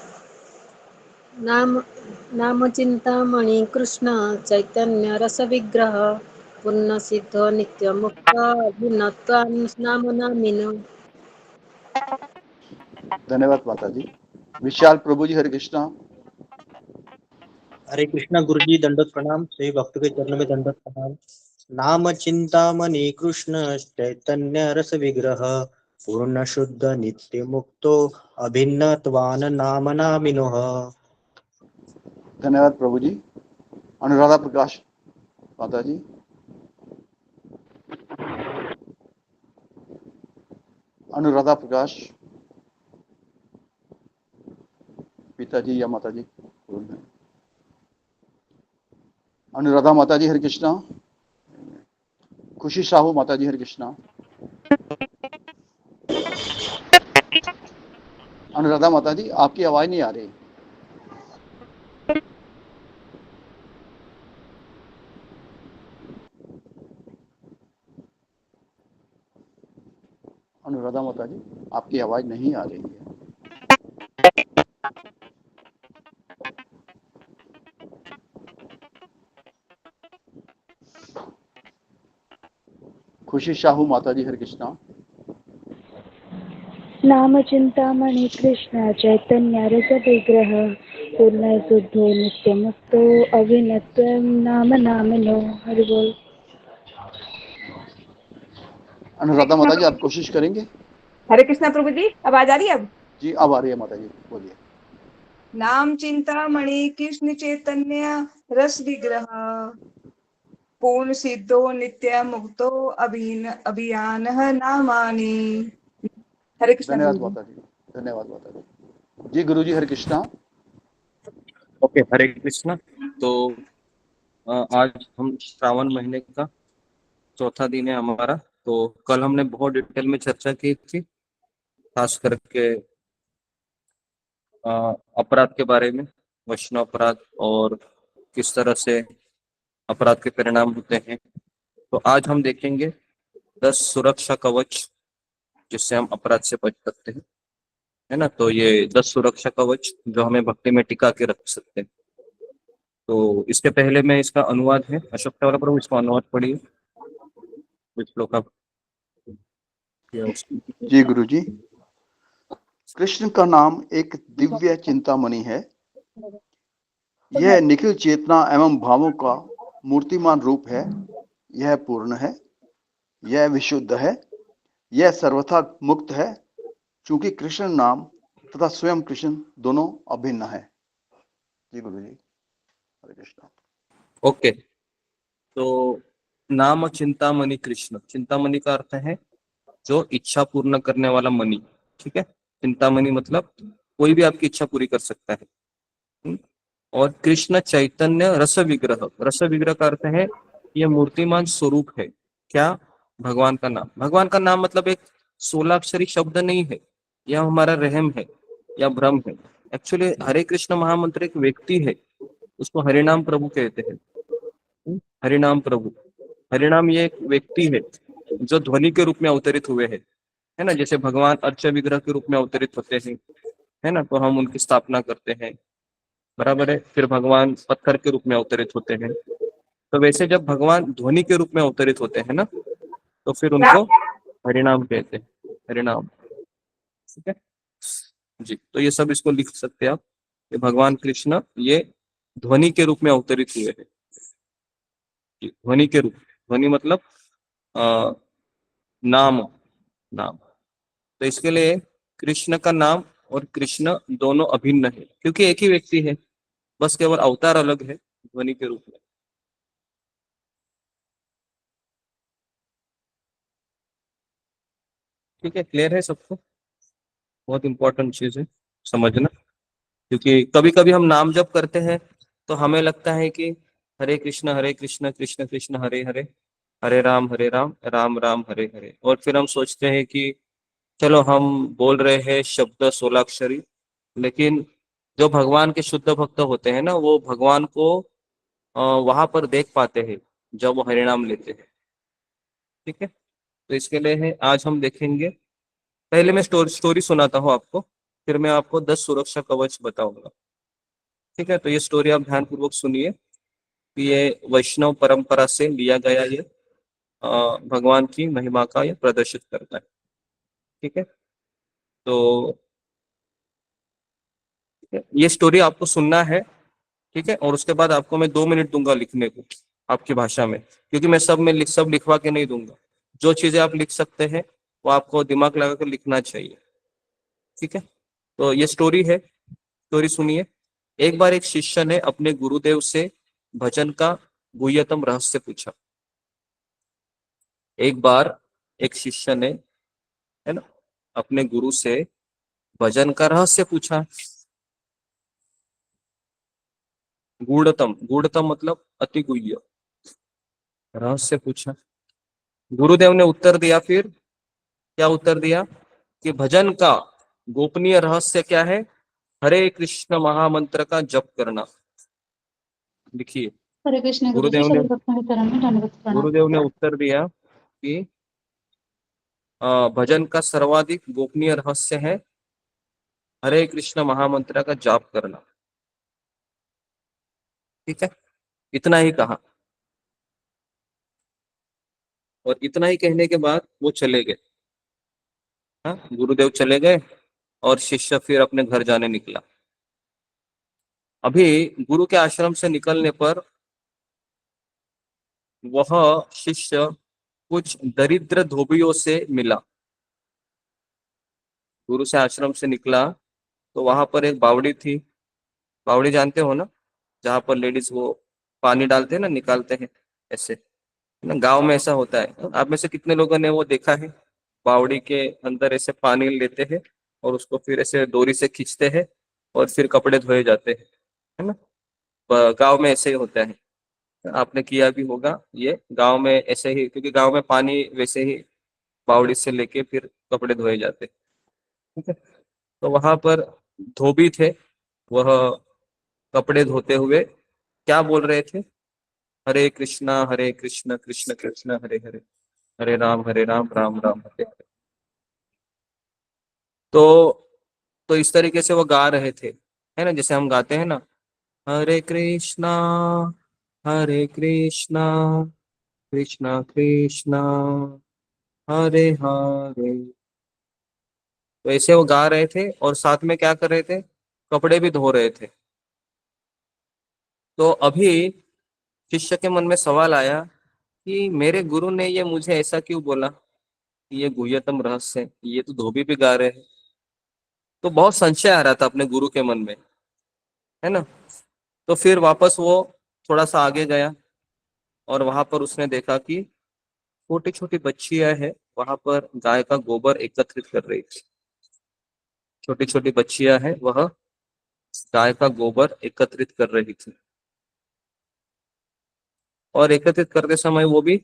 F: नाम नाम चिंतामणि कृष्ण चैतन्य रस विग्रह पूर्ण सिद्ध नित्य मुक्त अभिन्नत्वान नाम नामिनो।
B: धन्यवाद माता जी। विशाल प्रभु जी, हरे कृष्णा।
O: हरे कृष्णा गुरुजी, दंडवत प्रणाम। सभी भक्तों के चरणों में दंडवत प्रणाम। नाम चिंतामणि कृष्ण चैतन्य रस विग्रह पूर्ण शुद्ध नित्य मुक्तो अभिन्नत्वान नाम नामिनो।
B: धन्यवाद प्रभु जी। अनुराधा प्रकाश माता जी। अनुराधा प्रकाश पिताजी या माता जी। अनुराधा माता जी, हरे कृष्णा। खुशी साहू माता जी, हरे कृष्णा। अनुराधा माता जी, आपकी आवाज नहीं आ रही। अनुराधा माता जी, आपकी आवाज नहीं आ रही है। खुशी साहू माता जी, हरे कृष्णा।
H: नाम चिंतामणि कृष्ण चैतन्य रस विग्रह पूर्ण शुद्धो नित्य मुक्तो अभिनतम नाम नामिनो। हरि बोल।
B: अनुराधा माता जी, आप कोशिश करेंगे?
I: हरे कृष्णा प्रभु जी, आवाज आ रही है अब?
B: जी अब आ रही है माता जी, बोलिए।
I: नाम चिंतामणि कृष्ण चैतन्य रस विग्रह पूर्ण सिद्धो नित्य मुक्तो अभियान नामानि। हरे कृष्णा
B: धन्यवाद
I: गुरु जी।
B: माता जी। धन्यवाद माता जी। जी गुरु जी, हरे कृष्णा।
J: ओके, हरे कृष्णा। तो आज हम श्रावण महीने का चौथा दिन है हमारा। तो कल हमने बहुत डिटेल में चर्चा की थी, खास करके अपराध के बारे में, वैष्णव अपराध और किस तरह से अपराध के परिणाम होते हैं। तो आज हम देखेंगे 10 सुरक्षा कवच जिससे हम अपराध से बच सकते हैं, है ना। तो ये 10 सुरक्षा कवच जो हमें भक्ति में टिका के रख सकते हैं। तो इसके पहले मैं इसका अनुवाद है, अशोक वाला प्रभु इसका अनुवाद पढ़िए श्लोक का।
B: जी गुरु जी। कृष्ण का नाम एक दिव्य चिंतामणि है यह निखिल चेतना एवं भावों का मूर्तिमान रूप है। यह पूर्ण है, यह विशुद्ध है, यह सर्वथा मुक्त है, चूंकि कृष्ण नाम तथा स्वयं कृष्ण दोनों अभिन्न है। जी गुरु जी, हरे कृष्ण।
J: ओके, तो नाम चिंतामणि कृष्ण, चिंतामणि का अर्थ है जो इच्छा पूर्ण करने वाला मणि। ठीक है, चिंतामणि मतलब कोई भी आपकी इच्छा पूरी कर सकता है। और कृष्ण चैतन्य रस विग्रह, रस विग्रह का अर्थ है यह मूर्तिमान स्वरूप है। क्या? भगवान का नाम। भगवान का नाम मतलब एक 16 अक्षरी शब्द नहीं है, यह हमारा रहम है या भ्रम है। एक्चुअली हरे कृष्ण महामंत्र एक व्यक्ति है, उसको हरिनाम प्रभु कहते हैं। हरिनाम प्रभु, हरिनाम ये एक व्यक्ति है जो ध्वनि के रूप में अवतरित हुए हैं, है ना। जैसे भगवान अर्च विग्रह के रूप में अवतरित होते हैं, है ना, तो हम उनकी स्थापना करते हैं, बराबर है। फिर भगवान पत्थर के रूप में अवतरित होते हैं, तो वैसे जब भगवान ध्वनि के रूप में अवतरित होते हैं ना, तो फिर उनको हरिनाम कहते हैं, हरिनाम। ठीक है जी, तो ये सब इसको लिख सकते हैं आप कि भगवान कृष्ण ये ध्वनि के रूप में अवतरित हुए हैं। ध्वनि के रूप, ध्वनि मतलब नाम, नाम। तो इसके लिए कृष्ण का नाम और कृष्ण दोनों अभिन्न है, क्योंकि एक ही व्यक्ति है, बस केवल अवतार अलग है ध्वनि के रूप में। ठीक है, क्लियर है सबको? बहुत इंपॉर्टेंट चीज है समझना, क्योंकि कभी कभी हम नाम जप करते हैं तो हमें लगता है कि हरे कृष्ण कृष्ण कृष्ण हरे हरे, हरे राम राम राम हरे हरे। और फिर हम सोचते हैं कि चलो हम बोल रहे हैं शब्द 16 अक्षरी, लेकिन जो भगवान के शुद्ध भक्त होते हैं ना, वो भगवान को वहां पर देख पाते हैं जब वो हरिनाम लेते हैं। ठीक है, तो इसके लिए है आज हम देखेंगे। पहले मैं स्टोरी सुनाता हूँ आपको, फिर मैं आपको 10 सुरक्षा कवच बताऊंगा। ठीक है, तो ये स्टोरी आप ध्यानपूर्वक सुनिए कि ये वैष्णव परंपरा से लिया गया ये भगवान की महिमा का ये प्रदर्शित करता है। ठीक है, तो ये स्टोरी आपको सुनना है। ठीक है, और उसके बाद आपको मैं 2 मिनट दूंगा लिखने को आपकी भाषा में, क्योंकि मैं सब लिखवा के नहीं दूंगा। जो चीजें आप लिख सकते हैं वो आपको दिमाग लगा कर लिखना चाहिए। ठीक है, तो ये स्टोरी है, स्टोरी सुनिए। एक बार एक शिष्य ने अपने गुरुदेव से भजन का गुह्यतम रहस्य पूछा। एक बार एक शिष्य ने, है ना, अपने गुरु से भजन का रहस्य पूछा। गूढ़तम, गूढ़तम मतलब अति गुह्य रहस्य पूछा। गुरुदेव ने उत्तर दिया, फिर क्या उत्तर दिया कि भजन का गोपनीय रहस्य क्या है? हरे कृष्ण महामंत्र का जप करना। लिखिए,
E: हरे कृष्ण गुरु जी,
J: गुरुदेव ने
E: सभी भक्तों के चरण में दंडवत प्रणाम।
J: गुरुदेव ने उत्तर दिया कि भजन का सर्वाधिक गोपनीय रहस्य है हरे कृष्ण महामंत्र का जाप करना। ठीक है, इतना ही कहा, और इतना ही कहने के बाद वो चले गए। हाँ, गुरुदेव चले गए और शिष्य फिर अपने घर जाने निकला। अभी गुरु के आश्रम से निकलने पर वह शिष्य कुछ दरिद्र धोबियों से मिला। गुरु से आश्रम से निकला तो वहां पर एक बावड़ी थी। बावड़ी जानते हो ना, जहाँ पर लेडीज वो पानी डालते हैं ना, निकालते हैं ऐसे, ना गांव में ऐसा होता है। आप में से कितने लोगों ने वो देखा है? बावड़ी के अंदर ऐसे पानी लेते हैं और उसको फिर ऐसे डोरी से खींचते हैं और फिर कपड़े धोए जाते हैं, है ना। गांव में ऐसे ही होता है, आपने किया भी होगा ये गांव में ऐसे ही, क्योंकि गांव में पानी वैसे ही बावड़ी से लेके फिर कपड़े धोए जाते हैं। ठीक है, तो वहां पर धोबी थे, वह कपड़े धोते हुए क्या बोल रहे थे? हरे कृष्णा कृष्ण कृष्ण हरे हरे, हरे राम राम राम हरे हरे। तो इस तरीके से वो गा रहे थे, है ना, जैसे हम गाते हैं ना, हरे कृष्णा कृष्णा कृष्णा हरे हरे। तो ऐसे वो गा रहे थे और साथ में क्या कर रहे थे? कपड़े भी धो रहे थे। तो अभी शिष्य के मन में सवाल आया कि मेरे गुरु ने ये मुझे ऐसा क्यों बोला कि ये गुह्यतम रहस्य है, ये तो धोबी भी गा रहे हैं। तो बहुत संशय आ रहा था अपने गुरु के मन में, है ना। तो फिर वापस वो थोड़ा सा आगे गया और वहां पर उसने देखा कि छोटी छोटी बच्चियां हैं, वहां पर गाय का गोबर एकत्रित कर रही थी। छोटी छोटी बच्चियां हैं, वह गाय का गोबर एकत्रित कर रही थी, और एकत्रित करते समय वो भी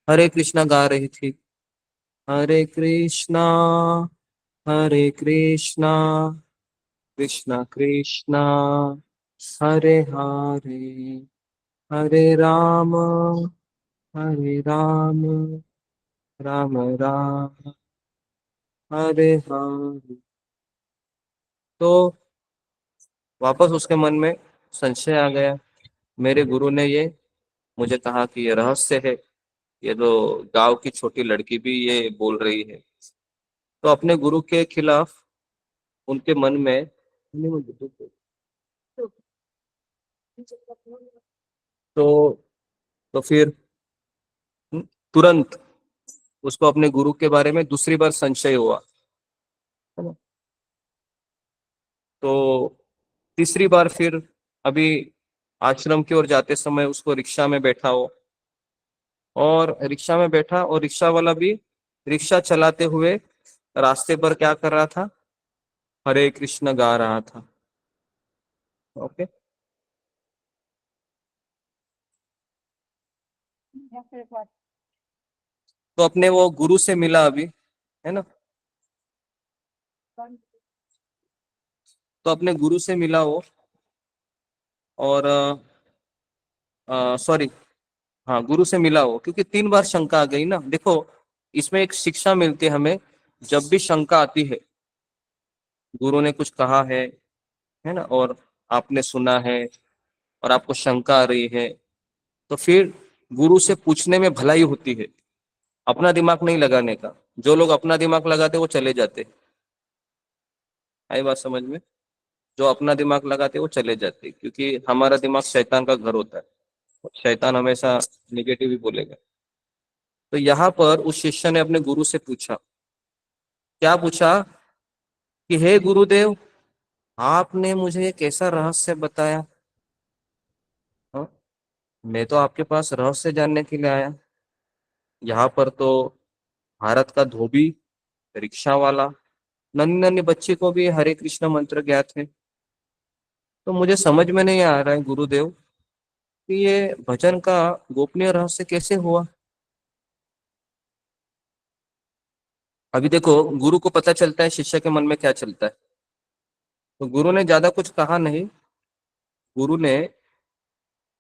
J: हरे कृष्णा गा रही थी। हरे कृष्णा, हरे कृष्णा, कृष्णा कृष्णा, हरे हरे, हरे राम, हरे राम, राम राम, हरे हरे। तो वापस उसके मन में संशय आ गया, मेरे गुरु ने ये मुझे कहा कि ये रहस्य है, ये तो गांव की छोटी लड़की भी ये बोल रही है। तो अपने गुरु के खिलाफ उनके मन में तो तो फिर तुरंत उसको अपने गुरु के बारे में दूसरी बार संशय हुआ, है ना। तो तीसरी बार फिर अभी आश्रम की ओर जाते समय उसको रिक्शा में बैठा हो, और रिक्शा में बैठा और रिक्शा वाला भी रिक्शा चलाते हुए रास्ते पर क्या कर रहा था, हरे कृष्ण गा रहा था। ओके। तो अपने वो गुरु से मिला अभी, है ना। तो अपने गुरु से मिला वो, और सॉरी, हाँ गुरु से मिला हो, क्योंकि 3 बार शंका आ गई ना। देखो इसमें एक शिक्षा मिलती है हमें, जब भी शंका आती है, गुरु ने कुछ कहा है ना, और आपने सुना है और आपको शंका आ रही है, तो फिर गुरु से पूछने में भलाई होती है, अपना दिमाग नहीं लगाने का। जो लोग अपना दिमाग लगाते वो चले जाते, आई बात समझ में। जो अपना दिमाग लगाते वो चले जाते, क्योंकि हमारा दिमाग शैतान का घर होता है, शैतान हमेशा निगेटिव ही बोलेगा। तो यहाँ पर उस शिष्य ने अपने गुरु से पूछा, क्या पूछा कि हे गुरुदेव, आपने मुझे ये कैसा रहस्य बताया। हाँ? मैं तो आपके पास रहस्य जानने के लिए आया। यहाँ पर तो भारत का धोबी, रिक्शा वाला, नन्ही नन्ही बच्ची को भी हरे कृष्ण मंत्र ज्ञात है। तो मुझे समझ में नहीं आ रहा है गुरुदेव कि ये भजन का गोपनीय रहस्य कैसे हुआ। अभी देखो गुरु को पता चलता है शिष्य के मन में क्या चलता है। तो गुरु ने ज्यादा कुछ कहा नहीं। गुरु ने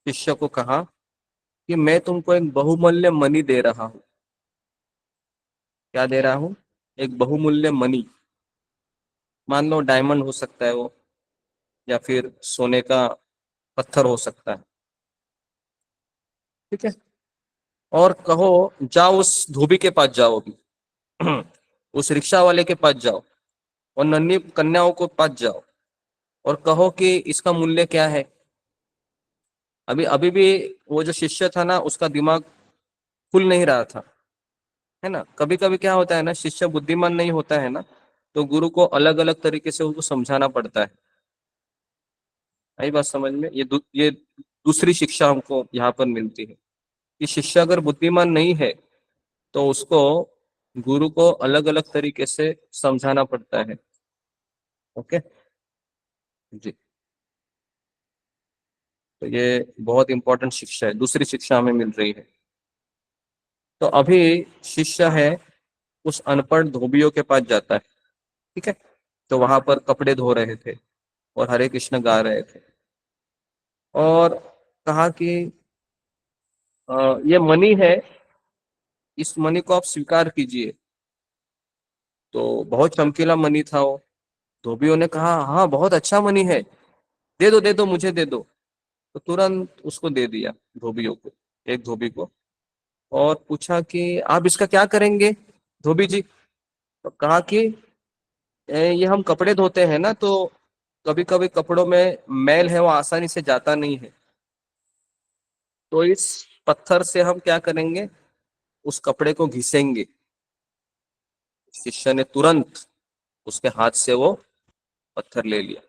J: शिष्य को कहा कि मैं तुमको एक बहुमूल्य मणि दे रहा हूँ। क्या दे रहा हूँ? एक बहुमूल्य मणि। मान लो डायमंड हो सकता है वो, या फिर सोने का पत्थर हो सकता है, ठीक है। और कहो, जाओ उस धोबी के पास जाओ अभी, उस रिक्शा वाले के पास जाओ और नन्ही कन्याओं के पास जाओ और कहो कि इसका मूल्य क्या है। अभी अभी भी वो जो शिष्य था ना, उसका दिमाग खुल नहीं रहा था, है ना। कभी कभी क्या होता है ना, शिष्य बुद्धिमान नहीं होता है ना, तो गुरु को अलग अलग तरीके से उनको समझाना पड़ता है। आई बात समझ में। ये दूसरी शिक्षा हमको यहाँ पर मिलती है कि शिष्य अगर बुद्धिमान नहीं है तो उसको गुरु को अलग अलग तरीके से समझाना पड़ता है। ओके जी। तो ये बहुत इंपॉर्टेंट शिक्षा है, दूसरी शिक्षा हमें मिल रही है। तो अभी शिष्य है उस अनपढ़ धोबियों के पास जाता है, ठीक है। तो वहां पर कपड़े धो रहे थे और हरे कृष्ण गा रहे थे, और कहा कि ये मणि है, इस मणि को आप स्वीकार कीजिए। तो बहुत चमकीला मणि था वो। धोबियों ने कहा, हाँ बहुत अच्छा मणि है, दे दो मुझे दे दो। तो तुरंत उसको दे दिया धोबियों को, एक धोबी को। और पूछा कि आप इसका क्या करेंगे धोबी जी। तो कहा कि ये हम कपड़े धोते हैं ना, तो कभी कभी कपड़ों में मैल है वो आसानी से जाता नहीं है, तो इस पत्थर से हम क्या करेंगे, उस कपड़े को घिसेंगे। शिष्य ने तुरंत उसके हाथ से वो पत्थर ले लिया।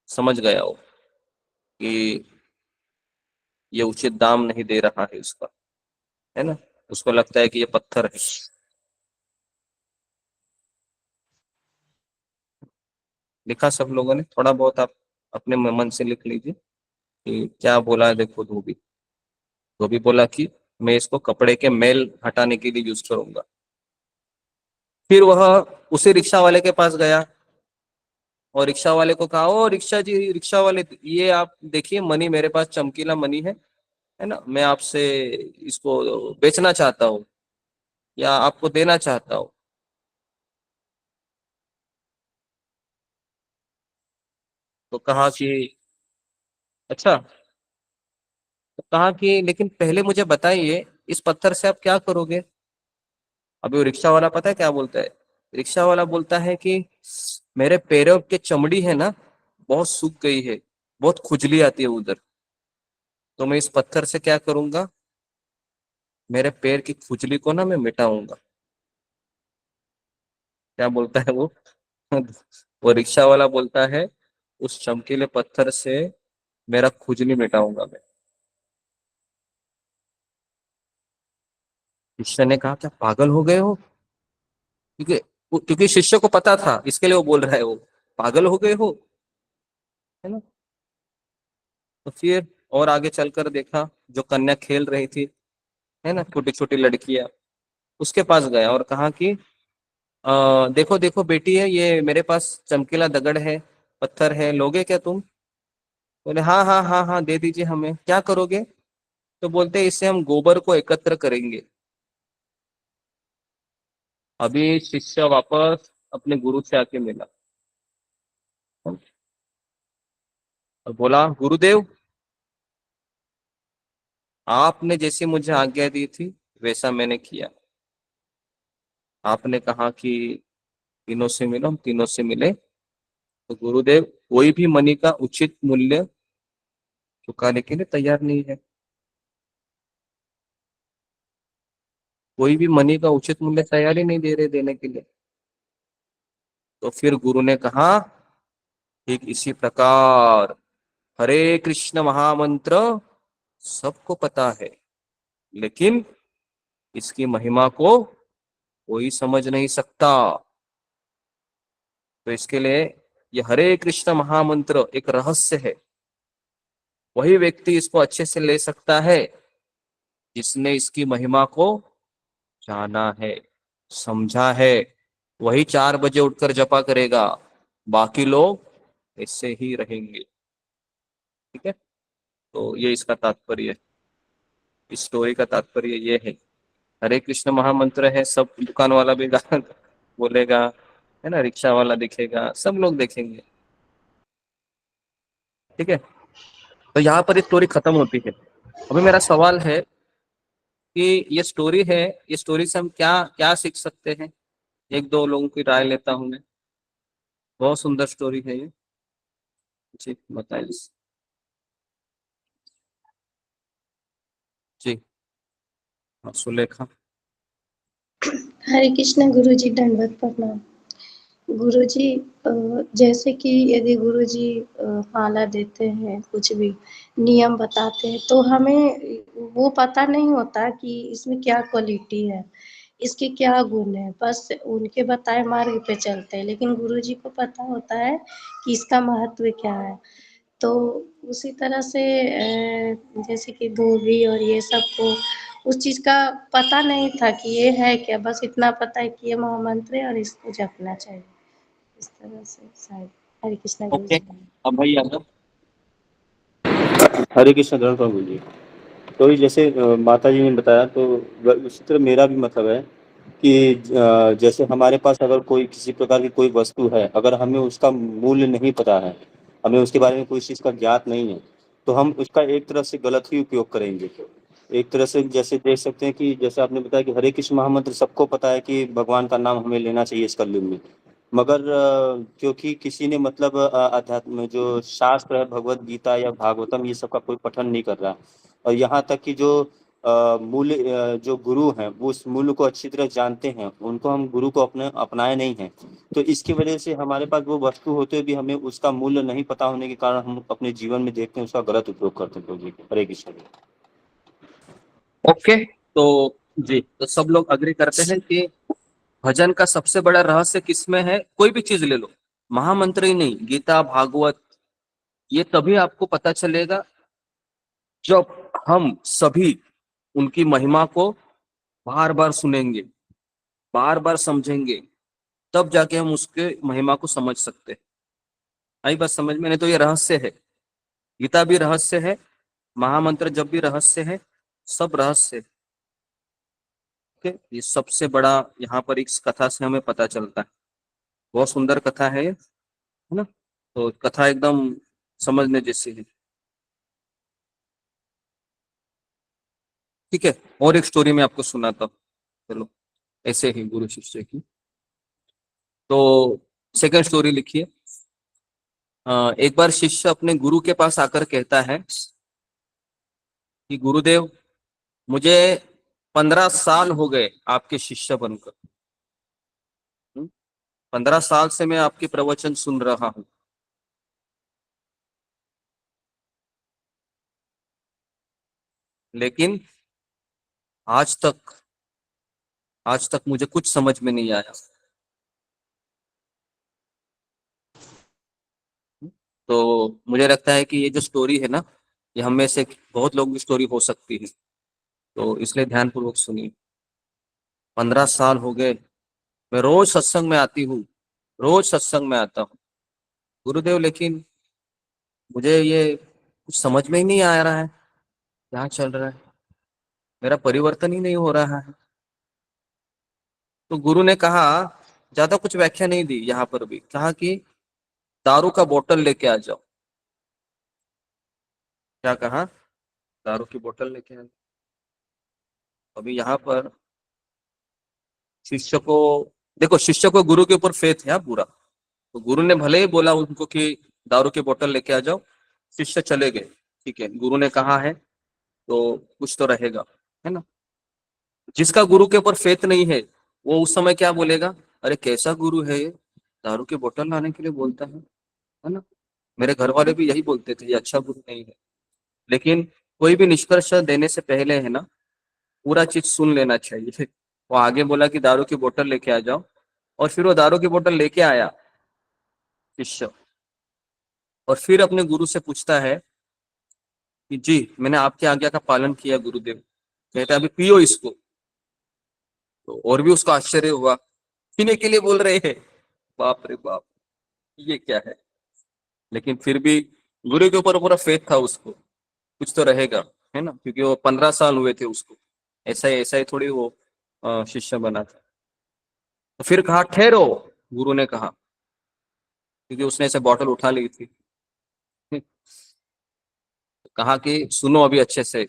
J: समझ गया वो कि ये उचित दाम नहीं दे रहा है उसका, है ना। उसको लगता है कि ये पत्थर है। लिखा सब लोगों ने, थोड़ा बहुत आप अपने मन से लिख लीजिए कि क्या बोला है। देखो, धोबी धोबी बोला कि मैं इसको कपड़े के मैल हटाने के लिए यूज करूंगा। फिर वह उसी रिक्शा वाले के पास गया और रिक्शा वाले को कहा, ओ रिक्शा जी, रिक्शा वाले, ये आप देखिए मनी मेरे पास चमकीला मनी है ना, मैं आपसे इसको बेचना चाहता हूँ या आपको देना चाहता हूँ। तो कहा कि अच्छा, तो कहा कि लेकिन पहले मुझे बताइए इस पत्थर से आप क्या करोगे। अभी वो रिक्शा वाला पता है क्या बोलता है। रिक्शा वाला बोलता है कि मेरे पैरों के चमड़ी है ना, बहुत सूख गई है, बहुत खुजली आती है उधर, तो मैं इस पत्थर से क्या करूंगा, मेरे पैर की खुजली को ना मैं मिटाऊंगा। क्या बोलता है वो वो रिक्शा वाला बोलता है, उस चमकीले पत्थर से मेरा खुजली मिटाऊंगा मैं। शिष्य ने कहा, क्या पागल हो गए हो। क्योंकि शिष्य को पता था, इसके लिए वो बोल रहा है, वो पागल हो गए हो, है ना। तो फिर और आगे चलकर देखा, जो कन्या खेल रही थी, है ना, छोटी छोटी लड़कियां, उसके पास गया और कहा कि देखो देखो बेटी, है ये मेरे पास चमकीला दगड़ है, पत्थर है, लोगे क्या तुम। बोले हाँ हाँ हाँ हाँ, दे दीजिए हमें। क्या करोगे। तो बोलते इससे हम गोबर को एकत्र करेंगे। अभी शिष्य वापस अपने गुरु से आके मिला और बोला, गुरुदेव, आपने जैसी मुझे आज्ञा दी थी वैसा मैंने किया। आपने कहा कि तीनों से मिलो, हम तीनों से मिले, तो गुरुदेव कोई भी मनी का उचित मूल्य चुकाने के लिए तैयार नहीं है। कोई भी मनी का उचित मूल्य तैयार ही नहीं दे रहे देने के लिए। तो फिर गुरु ने कहा, ठीक इसी प्रकार हरे कृष्ण महामंत्र सबको पता है, लेकिन इसकी महिमा को कोई समझ नहीं सकता। तो इसके लिए ये हरे कृष्ण महामंत्र एक रहस्य है। वही व्यक्ति इसको अच्छे से ले सकता है जिसने इसकी महिमा को जाना है, समझा है। वही 4 बजे उठकर जपा करेगा, बाकी लोग ऐसे ही रहेंगे। ठीक है, तो ये इसका तात्पर्य है, इस स्टोरी का तात्पर्य ये है। हरे कृष्ण महामंत्र है, सब दुकान वाला भी गाना बोलेगा, है ना, रिक्शा वाला दिखेगा, सब लोग देखेंगे। ठीक है, तो यहाँ पर ये स्टोरी खत्म होती है। अभी मेरा सवाल है कि ये स्टोरी है, ये स्टोरी से हम क्या क्या सीख सकते हैं। एक दो लोगों की राय लेता हूं मैं। बहुत सुंदर स्टोरी है ये, जी बताइए। जी हाँ, सुलेखा।
P: हरे कृष्ण गुरुजी, दंडवत प्रणाम। गुरुजी, जैसे कि यदि गुरुजी माला देते हैं, कुछ भी नियम बताते हैं, तो हमें वो पता नहीं होता कि इसमें क्या क्वालिटी है, इसके क्या गुण है। बस उनके बताए मार्ग पे चलते हैं, लेकिन गुरुजी को पता होता है कि इसका महत्व क्या है। तो उसी तरह से जैसे कि धोबी और ये सबको उस चीज़ का पता नहीं था कि ये है क्या, बस इतना पता है कि ये महामंत्र है और इसको जपना चाहिए। इस तरह से शायद। हरे कृष्णा गुरु
J: ओके,
P: जी।
J: अब भाई यादव।
O: हरे कृष्ण धर्म प्रभु जी। तो ये जैसे माता जी ने बताया, तो उसी तरह मेरा भी मतलब है कि जैसे हमारे पास अगर कोई किसी प्रकार की कोई वस्तु है, अगर हमें उसका मूल्य नहीं पता है, हमें उसके बारे में कोई चीज़ का ज्ञात नहीं है, तो हम उसका एक तरह से गलत ही उपयोग करेंगे। एक तरह से जैसे देख सकते हैं कि जैसे आपने बताया कि हरे कृष्ण महामंत्र सबको पता है कि भगवान का नाम हमें लेना चाहिए इस कलयुग में, मगर क्योंकि किसी ने मतलब अध्यात्म जो शास्त्र है, भगवत गीता या भागवतम, ये सब का कोई पठन नहीं कर रहा,
J: और यहाँ तक कि जो मूल जो गुरु हैं वो उस मूल्य को अच्छी तरह जानते हैं, उनको हम गुरु को अपनाए नहीं हैं। तो इसकी वजह से हमारे पास वो वस्तु होते हुए भी हमें उसका मूल्य नहीं पता होने के कारण हम अपने जीवन में देखते हैं उसका गलत उपयोग करते हैं। प्रभु जी हरे कृष्ण। ओके, तो जी, तो सब लोग अग्री करते हैं कि भजन का सबसे बड़ा रहस्य किसमें है? कोई भी चीज ले लो, महामंत्र ही नहीं, गीता भागवत, ये तभी आपको पता चलेगा जब हम सभी उनकी महिमा को बार बार सुनेंगे, बार बार समझेंगे, तब जाके हम उसके महिमा को समझ सकते हैं। आई बात समझ में? नहीं तो ये रहस्य है, गीता भी रहस्य है, महामंत्र जब भी रहस्य है, सब रहस्य है। ओके, ये सबसे बड़ा यहाँ पर इस कथा से हमें पता चलता है। बहुत सुंदर कथा है ना? तो कथा एकदम समझने जैसी है। ठीक है, और एक स्टोरी मैं आपको सुनाता हूँ, चलो, ऐसे ही गुरु शिष्य की। तो सेकंड स्टोरी लिखिए। एक बार शिष्य अपने गुरु के पास आकर कहता है कि गुरुदेव, मुझे 15 साल हो गए आपके शिष्य बनकर। 15 साल से मैं आपके प्रवचन सुन रहा हूं, लेकिन आज तक मुझे कुछ समझ में नहीं आया। तो मुझे लगता है कि ये जो स्टोरी है ना, ये हम में से बहुत लोगों की स्टोरी हो सकती है, तो इसलिए ध्यानपूर्वक सुनिए। 15 साल हो गए, मैं रोज सत्संग में आती हूँ, रोज सत्संग में आता हूँ गुरुदेव, लेकिन मुझे ये कुछ समझ में ही नहीं आ रहा है क्या चल रहा है, मेरा परिवर्तन ही नहीं हो रहा है। तो गुरु ने कहा, ज्यादा कुछ व्याख्या नहीं दी, यहाँ पर भी कहा कि दारू का बोतल लेके आ जाओ। क्या कहा? दारू की बोतल लेके आ जाओ। अभी यहाँ पर शिष्य को देखो, शिष्य को गुरु के ऊपर फेथ है पूरा, तो गुरु ने भले ही बोला उनको कि दारू की बोतल लेके आ जाओ, शिष्य चले गए। ठीक है, गुरु ने कहा है तो कुछ तो रहेगा, है ना? जिसका गुरु के ऊपर फेथ नहीं है वो उस समय क्या बोलेगा? अरे कैसा गुरु है ये, दारू की बोतल लाने के लिए बोलता है ना? मेरे घर वाले भी यही बोलते थे, ये अच्छा गुरु नहीं है। लेकिन कोई भी निष्कर्ष देने से पहले है ना, पूरा चीज सुन लेना चाहिए। वो आगे बोला कि दारू की बोतल लेके आ जाओ, और फिर वो दारू की बोतल लेके आया शिष्य, और फिर अपने गुरु से पूछता है कि जी मैंने आपकी आज्ञा का पालन किया गुरुदेव। कहते अभी पियो इसको। तो और भी उसको आश्चर्य हुआ, पीने के लिए बोल रहे हैं, बाप रे बाप, ये क्या है? लेकिन फिर भी गुरु के ऊपर पूरा फेथ था उसको, कुछ तो रहेगा, है ना? क्योंकि वो 15 साल हुए थे उसको, ऐसा ही थोड़ी वो शिष्य बना था। तो फिर कहा ठहरो, गुरु ने कहा, क्योंकि उसने ऐसे बॉटल उठा ली थी। कहा कि सुनो अभी अच्छे से,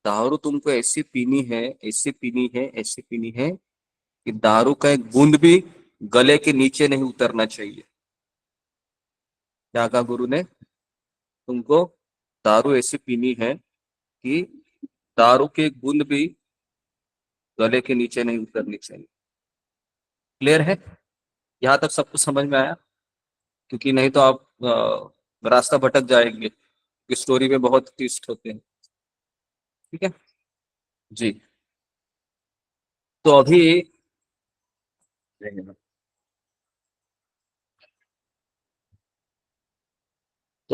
J: दारू तुमको ऐसी पीनी है, ऐसी पीनी है, ऐसी पीनी है कि दारू का एक बूंद भी गले के नीचे नहीं उतरना चाहिए। क्या कहा गुरु ने? तुमको दारू ऐसी पीनी है कि दारू की एक बूंद भी गले के नीचे नहीं उतरनी चाहिए। क्लियर है? यहाँ तक सबको समझ में आया? क्योंकि नहीं तो आप रास्ता भटक जाएंगे, स्टोरी में बहुत ट्विस्ट होते हैं। ठीक है जी। तो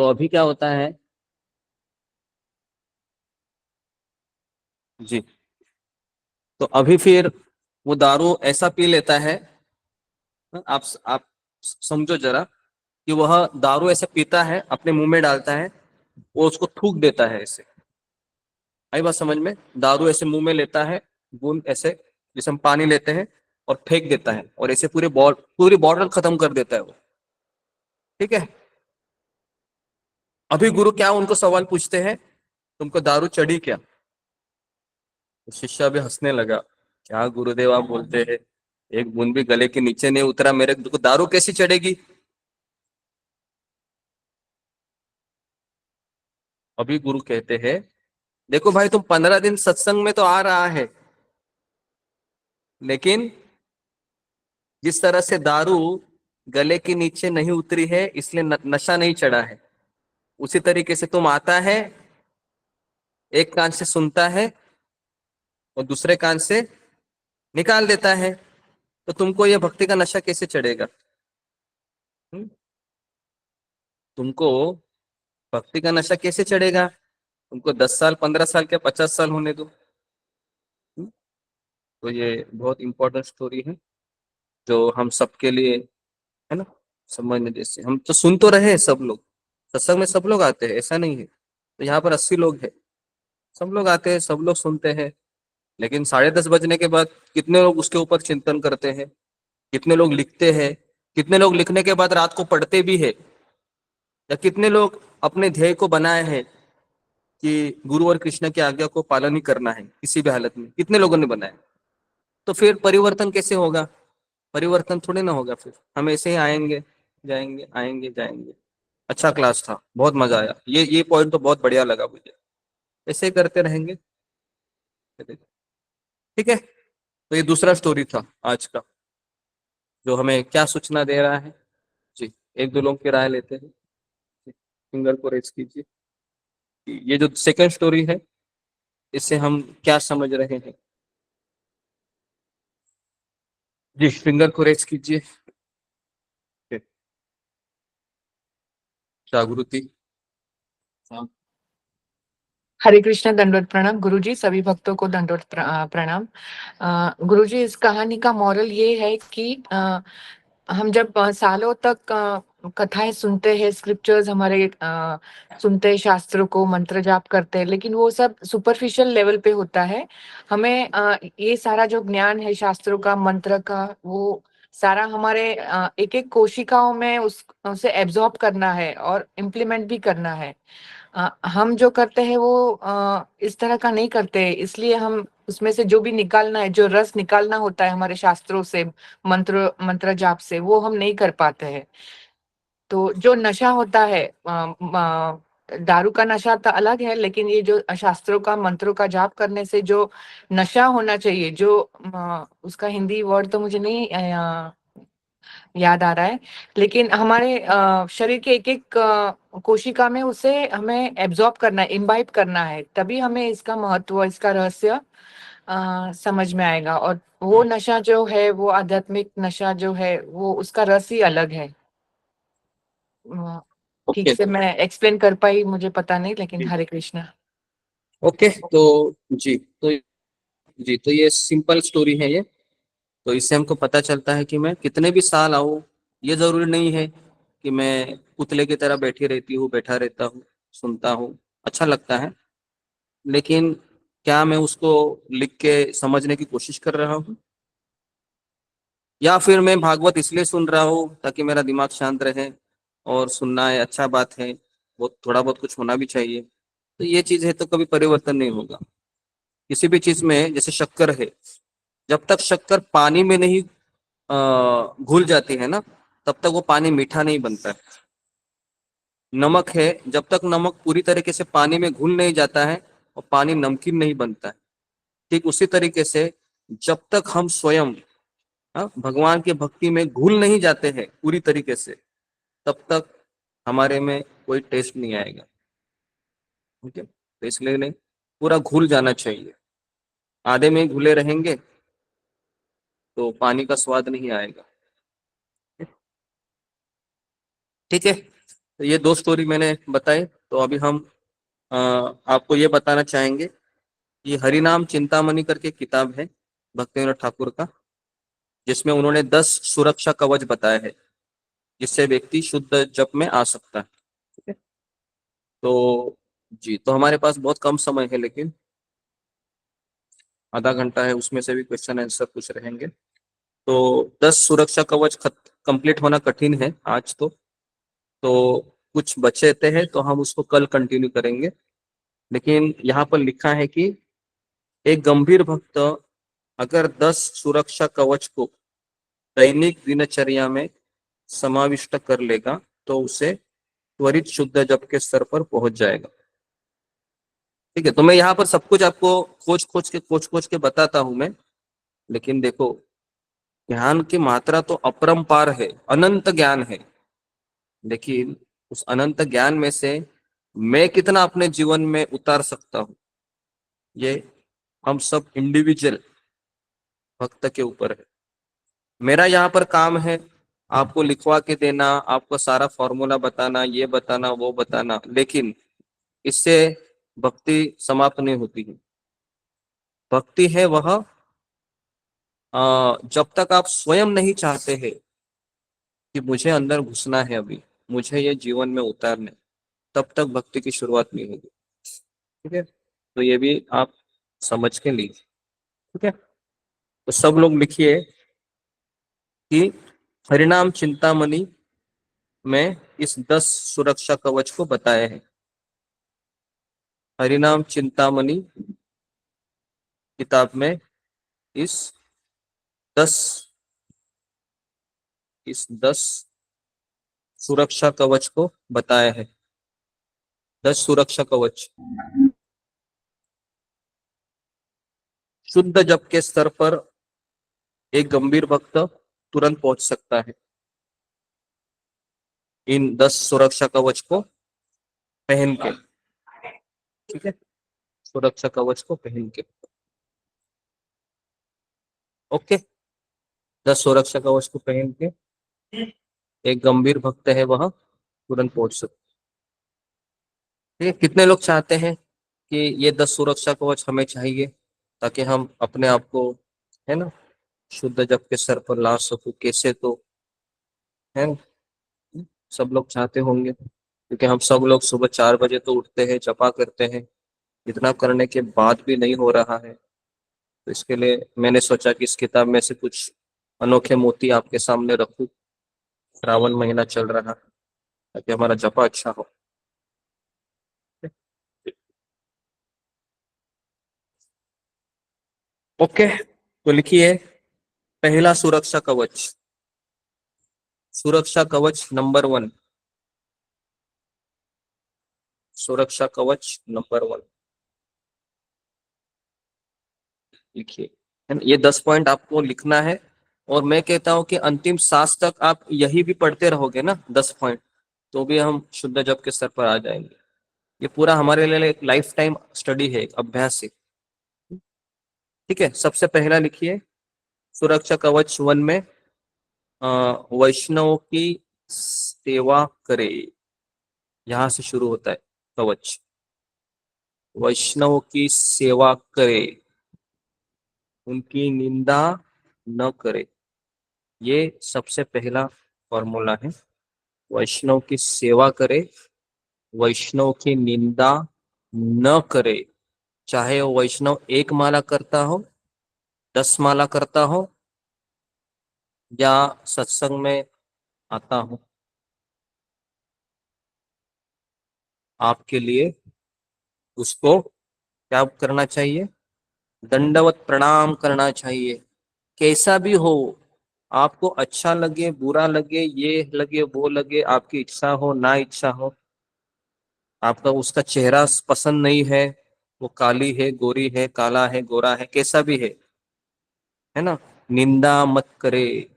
J: अभी क्या होता है जी? तो अभी फिर वो दारू ऐसा पी लेता है, आप समझो जरा कि वह दारू ऐसे पीता है, अपने मुंह में डालता है, वो उसको थूक देता है ऐसे। आई बात समझ में? दारू ऐसे मुंह में लेता है, बूंद ऐसे जैसे हम पानी लेते हैं, और फेंक देता है, और ऐसे पूरी बॉटल खत्म कर देता है वो। ठीक है, अभी गुरु क्या उनको सवाल पूछते हैं, तुमको दारू चढ़ी क्या? तो शिष्य भी हंसने लगा, क्या गुरुदेव आप बोलते हैं, एक बूंद भी गले के नीचे नहीं उतरा, मेरे को दारू कैसी चढ़ेगी? अभी गुरु कहते हैं देखो भाई, तुम 15 दिन सत्संग में तो आ रहा है, लेकिन जिस तरह से दारू गले के नीचे नहीं उतरी है इसलिए नशा नहीं चढ़ा है, उसी तरीके से तुम आता है, एक कान से सुनता है और दूसरे कान से निकाल देता है, तो तुमको यह भक्ति का नशा कैसे चढ़ेगा? तुमको भक्ति का नशा कैसे चढ़ेगा? तुमको 10 साल, 15 साल, क्या 50 साल होने दो। तो ये बहुत इंपॉर्टेंट स्टोरी है जो हम सबके लिए, है ना, समझने जैसे। हम तो सुन तो रहे हैं, सब लोग सत्संग में सब लोग आते हैं, ऐसा नहीं है। तो यहाँ पर 80 लोग हैं, सब लोग आते हैं, सब लोग सुनते हैं, लेकिन 10:30 बजने के बाद कितने लोग उसके ऊपर चिंतन करते हैं, कितने लोग लिखते हैं, कितने लोग लिखने के बाद रात को पढ़ते भी है, या कितने लोग अपने ध्येय को बनाए हैं कि गुरु और कृष्ण की आज्ञा को पालन ही करना है किसी भी हालत में, कितने लोगों ने बनाया। तो फिर परिवर्तन कैसे होगा? परिवर्तन थोड़ी ना होगा, फिर हम ऐसे ही आएंगे जाएंगे, आएंगे जाएंगे। अच्छा क्लास था, बहुत मजा आया, ये पॉइंट तो बहुत बढ़िया लगा मुझे। ऐसे ही करते रहेंगे, ठीक है। तो ये दूसरा स्टोरी था आज का, जो हमें क्या सूचना दे रहा है। जी, एक दो लोग की राय लेते हैं, फिंगर को रेज कीजिए। ये जो सेकंड स्टोरी है, इससे हम क्या समझ रहे हैं? जी, फिंगर को रेज कीजिए। जागृति। हाँ।
Q: हरे कृष्ण, दंडवत प्रणाम गुरुजी, सभी भक्तों को दंडवत प्रणाम। गुरुजी, इस कहानी का मॉरल ये है कि हम जब सालों तक कथाएं सुनते हैं, स्क्रिप्चर्स हमारे सुनते हैं, शास्त्रों को मंत्र जाप करते हैं, लेकिन वो सब सुपरफिशियल लेवल पे होता है। हमें ये सारा जो ज्ञान है शास्त्रों का, मंत्र का, वो सारा हमारे एक एक कोशिकाओं में उसे एब्जॉर्ब करना है और इम्प्लीमेंट भी करना है। हम जो करते हैं वो इस तरह का नहीं करते, इसलिए हम उसमें से जो भी निकालना है, जो रस निकालना होता है हमारे शास्त्रों से, मंत्र जाप से, वो हम नहीं कर पाते हैं। तो जो नशा होता है, दारू का नशा तो अलग है, लेकिन ये जो शास्त्रों का, मंत्रों का जाप करने से जो नशा होना चाहिए, जो उसका हिंदी वर्ड तो मुझे नहीं याद आ रहा है, लेकिन हमारे शरीर के एक एक कोशिका में उसे हमें एब्जॉर्ब करना है, इम्बाइब करना है, तभी हमें इसका महत्व, इसका रहस्य समझ में आएगा। और वो नशा जो है, वो आध्यात्मिक नशा जो है, वो उसका रस ही अलग है। ठीक से मैं एक्सप्लेन कर पाई मुझे पता नहीं, लेकिन हरे कृष्णा।
J: ओके, तो ये सिंपल स्टोरी है ये। तो इससे हमको पता चलता है कि मैं कितने भी साल आऊं, ये जरूरी नहीं है कि मैं पुतले की तरह बैठा रहता हूँ, सुनता हूँ, अच्छा लगता है, लेकिन क्या मैं उसको लिख के समझने की कोशिश कर रहा हूँ, या फिर मैं भागवत इसलिए सुन रहा हूँ ताकि मेरा दिमाग शांत रहे, और सुनना है, अच्छा बात है, बहुत थोड़ा बहुत कुछ होना भी चाहिए। तो ये चीज है, तो कभी परिवर्तन नहीं होगा किसी भी चीज में। जैसे शक्कर है, जब तक शक्कर पानी में नहीं घुल जाती है ना, तब तक वो पानी मीठा नहीं बनता है। नमक है, जब तक नमक पूरी तरीके से पानी में घुल नहीं जाता है, और पानी नमकीन नहीं बनता है। ठीक उसी तरीके से जब तक हम स्वयं भगवान की भक्ति में घुल नहीं जाते हैं पूरी तरीके से, तब तक हमारे में कोई टेस्ट नहीं आएगा। ठीक है, तो इसलिए नहीं, पूरा घुल जाना चाहिए। आधे में घुले रहेंगे तो पानी का स्वाद नहीं आएगा। ठीक है, तो ये दो स्टोरी मैंने बताई। तो अभी हम आपको ये बताना चाहेंगे कि हरिनाम चिंतामणि करके किताब है भक्तिविनोद ठाकुर का, जिसमें उन्होंने 10 सुरक्षा कवच बताए हैं जिससे व्यक्ति शुद्ध जप में आ सकता है। ठीक है, तो जी, तो हमारे पास बहुत कम समय है, लेकिन आधा घंटा है, उसमें से भी क्वेश्चन आंसर कुछ रहेंगे। तो 10 सुरक्षा कवच कंप्लीट होना कठिन है आज, तो कुछ बचेते हैं, तो हम उसको कल कंटिन्यू करेंगे। लेकिन यहाँ पर लिखा है कि एक गंभीर भक्त अगर 10 सुरक्षा कवच को दैनिक दिनचर्या में समाविष्ट कर लेगा तो उसे त्वरित शुद्ध जप के स्तर पर पहुंच जाएगा। ठीक है, तो मैं यहाँ पर सब कुछ आपको खोज खोज के बताता हूं मैं, लेकिन देखो ज्ञान की मात्रा तो अपरंपार है, अनंत ज्ञान है, लेकिन उस अनंत ज्ञान में से मैं कितना अपने जीवन में उतार सकता हूँ, ये हम सब इंडिविजुअल भक्त के ऊपर है। मेरा यहाँ पर काम है आपको लिखवा के देना, आपको सारा फॉर्मूला बताना, ये बताना वो बताना, लेकिन इससे भक्ति समाप्त नहीं होती है। भक्ति है वह जब तक आप स्वयं नहीं चाहते हैं कि मुझे अंदर घुसना है, अभी मुझे ये जीवन में उतारना है, तब तक भक्ति की शुरुआत नहीं होगी। ठीक है, तो ये भी आप समझ के लीजिए। ठीक है, तो सब लोग लिखिए कि हरिनाम चिंतामणि में इस 10 सुरक्षा कवच को बताए हैं। हरिनाम चिंतामणि किताब में इस 10 सुरक्षा कवच को बताया है। 10 सुरक्षा कवच शुद्ध जप के स्तर पर एक गंभीर भक्त तुरंत पहुंच सकता है इन 10 सुरक्षा कवच को पहन के। ठीक है, सुरक्षा कवच को पहन के, ओके। 10 सुरक्षा कवच को पहन के एक गंभीर भक्त है वह तुरंत पहुंच सकता है। कितने लोग चाहते हैं कि ये 10 सुरक्षा कवच हमें चाहिए ताकि हम अपने आप को, है ना, शुद्ध जप के सर पर ला सकूं? कैसे, तो है ना, सब लोग चाहते होंगे, क्योंकि हम सब लोग सुबह 4 बजे तो उठते हैं, जपा करते हैं, इतना करने के बाद भी नहीं हो रहा है। तो इसके लिए मैंने सोचा कि इस किताब में से कुछ अनोखे मोती आपके सामने रखूं। श्रावण महीना चल रहा है, ताकि हमारा जपा अच्छा हो। ओके, तो लिखिए पहला सुरक्षा कवच, सुरक्षा कवच नंबर 1, सुरक्षा कवच नंबर 1 लिखिए। ये 10 पॉइंट आपको लिखना है, और मैं कहता हूं कि अंतिम सांस तक आप यही भी पढ़ते रहोगे ना 10 पॉइंट, तो भी हम शुद्ध जप के स्तर पर आ जाएंगे। ये पूरा हमारे लिए एक लाइफ टाइम स्टडी है, एक अभ्यास है। ठीक है, सबसे पहला लिखिए सुरक्षा कवच 1 में वैष्णव की सेवा करे, यहां से शुरू होता है कवच। वैष्णव की सेवा करे, उनकी निंदा न करे, ये सबसे पहला फॉर्मूला है। वैष्णव की सेवा करे, वैष्णव की निंदा न करे, चाहे वो वैष्णव 1 माला करता हो, 10 माला करता हो, या सत्संग में आता हो, आपके लिए उसको क्या करना चाहिए? दंडवत प्रणाम करना चाहिए। कैसा भी हो, आपको अच्छा लगे, बुरा लगे, ये लगे, वो लगे, आपकी इच्छा हो ना इच्छा हो, आपका उसका चेहरा पसंद नहीं है, वो काली है, गोरी है, काला है, गोरा है, कैसा भी है ना, निंदा मत करे,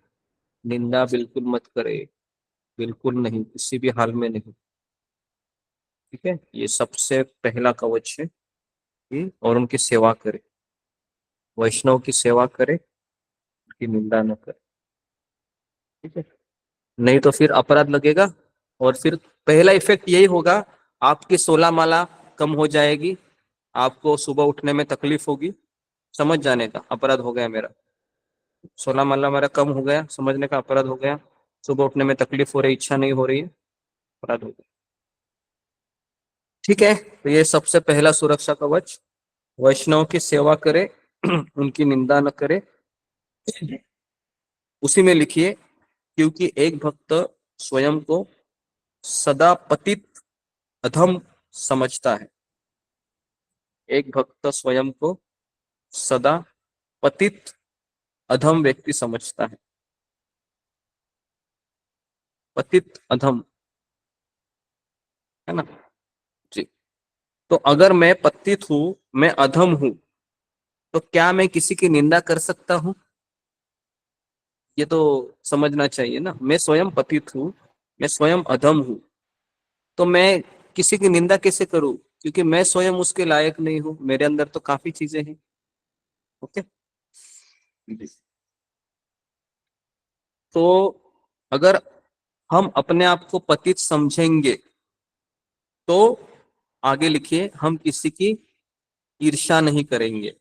J: निंदा बिल्कुल मत करे, बिल्कुल नहीं, किसी भी हाल में नहीं। ठीक है, ये सबसे पहला कवच है और उनकी सेवा करे, वैष्णव की सेवा करे, उनकी निंदा न करे। ठीक है, नहीं तो फिर अपराध लगेगा, और फिर पहला इफेक्ट यही होगा, आपकी 16 माला कम हो जाएगी, आपको सुबह उठने में तकलीफ होगी, समझ जाने का अपराध हो गया मेरा, 16 माला मेरा कम हो गया, समझने का अपराध हो गया, सुबह उठने में तकलीफ हो रही, इच्छा नहीं हो रही है, अपराध हो गया। ठीक है, तो ये सबसे पहला सुरक्षा कवच, वैष्णव की सेवा करे, उनकी निंदा न करे। उसी में लिखिए, क्योंकि एक भक्त स्वयं को सदा पतित अधम समझता है, एक भक्त स्वयं को सदा पतित अधम व्यक्ति समझता है, पतित अधम, है ना जी। तो अगर मैं पतित हूं, मैं अधम हूं, तो क्या मैं किसी की निंदा कर सकता हूं? ये तो समझना चाहिए ना। मैं स्वयं पतित हूं, मैं स्वयं अधम हूं, तो मैं किसी की निंदा कैसे करूं? क्योंकि मैं स्वयं उसके लायक नहीं हूं, मेरे अंदर तो काफी चीजें हैं। ओके। तो अगर हम अपने आप को पतित समझेंगे तो आगे लिखिए, हम किसी की ईर्ष्या नहीं करेंगे।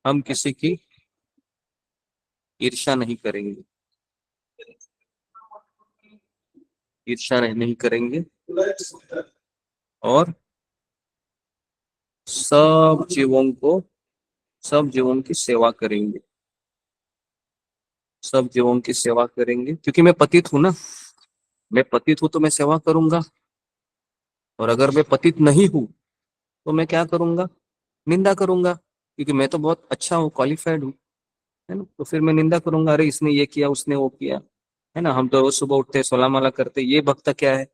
J: हम किसी की ईर्ष्या नहीं करेंगे, ईर्ष्या नहीं करेंगे, और सब जीवों को, सब जीवों की सेवा करेंगे, सब जीवों की सेवा करेंगे। क्योंकि मैं पतित हूं ना, मैं पतित हूं तो मैं सेवा करूंगा। और अगर मैं पतित नहीं हूं तो मैं क्या करूंगा? निंदा करूंगा। क्योंकि मैं तो बहुत अच्छा हूँ, क्वालिफाइड हूँ, है ना। तो फिर मैं निंदा करूंगा, अरे इसने ये किया, उसने वो किया, है ना। हम तो रोज सुबह उठते, सोलह माला करते, ये भक्त क्या है,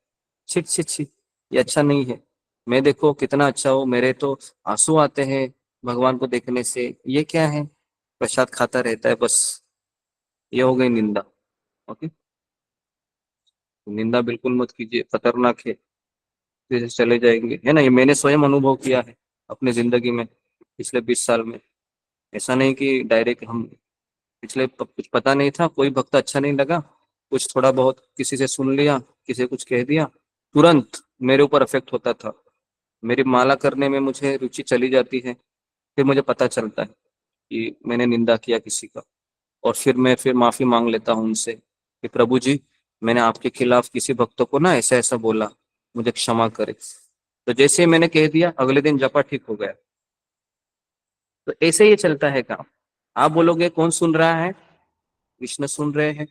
J: छिट छिट छिट, ये अच्छा नहीं है। मैं देखो कितना अच्छा हूँ, मेरे तो आंसू आते हैं भगवान को देखने से, ये क्या है, प्रसाद खाता रहता है बस। ये हो गई निंदा। ओके। निंदा बिल्कुल मत कीजिए, खतरनाक है, फिर चले जाएंगे, है ना। ये मैंने स्वयं अनुभव किया है अपनी जिंदगी में पिछले 20 साल में। ऐसा नहीं कि डायरेक्ट हम, पिछले कुछ पता नहीं था, कोई भक्त अच्छा नहीं लगा, कुछ थोड़ा बहुत किसी से सुन लिया, किसी कुछ कह दिया, तुरंत मेरे ऊपर इफेक्ट होता था। मेरी माला करने में मुझे रुचि चली जाती है, फिर मुझे पता चलता है कि मैंने निंदा किया किसी का, और फिर माफी मांग लेता हूँ उनसे कि प्रभु जी, मैंने आपके खिलाफ किसी भक्तों को ना ऐसा ऐसा बोला, मुझे क्षमा करे। तो जैसे ही मैंने कह दिया, अगले दिन जपा ठीक हो गया। तो ऐसे ही चलता है काम। आप बोलोगे कौन सुन रहा है? कृष्ण सुन रहे हैं,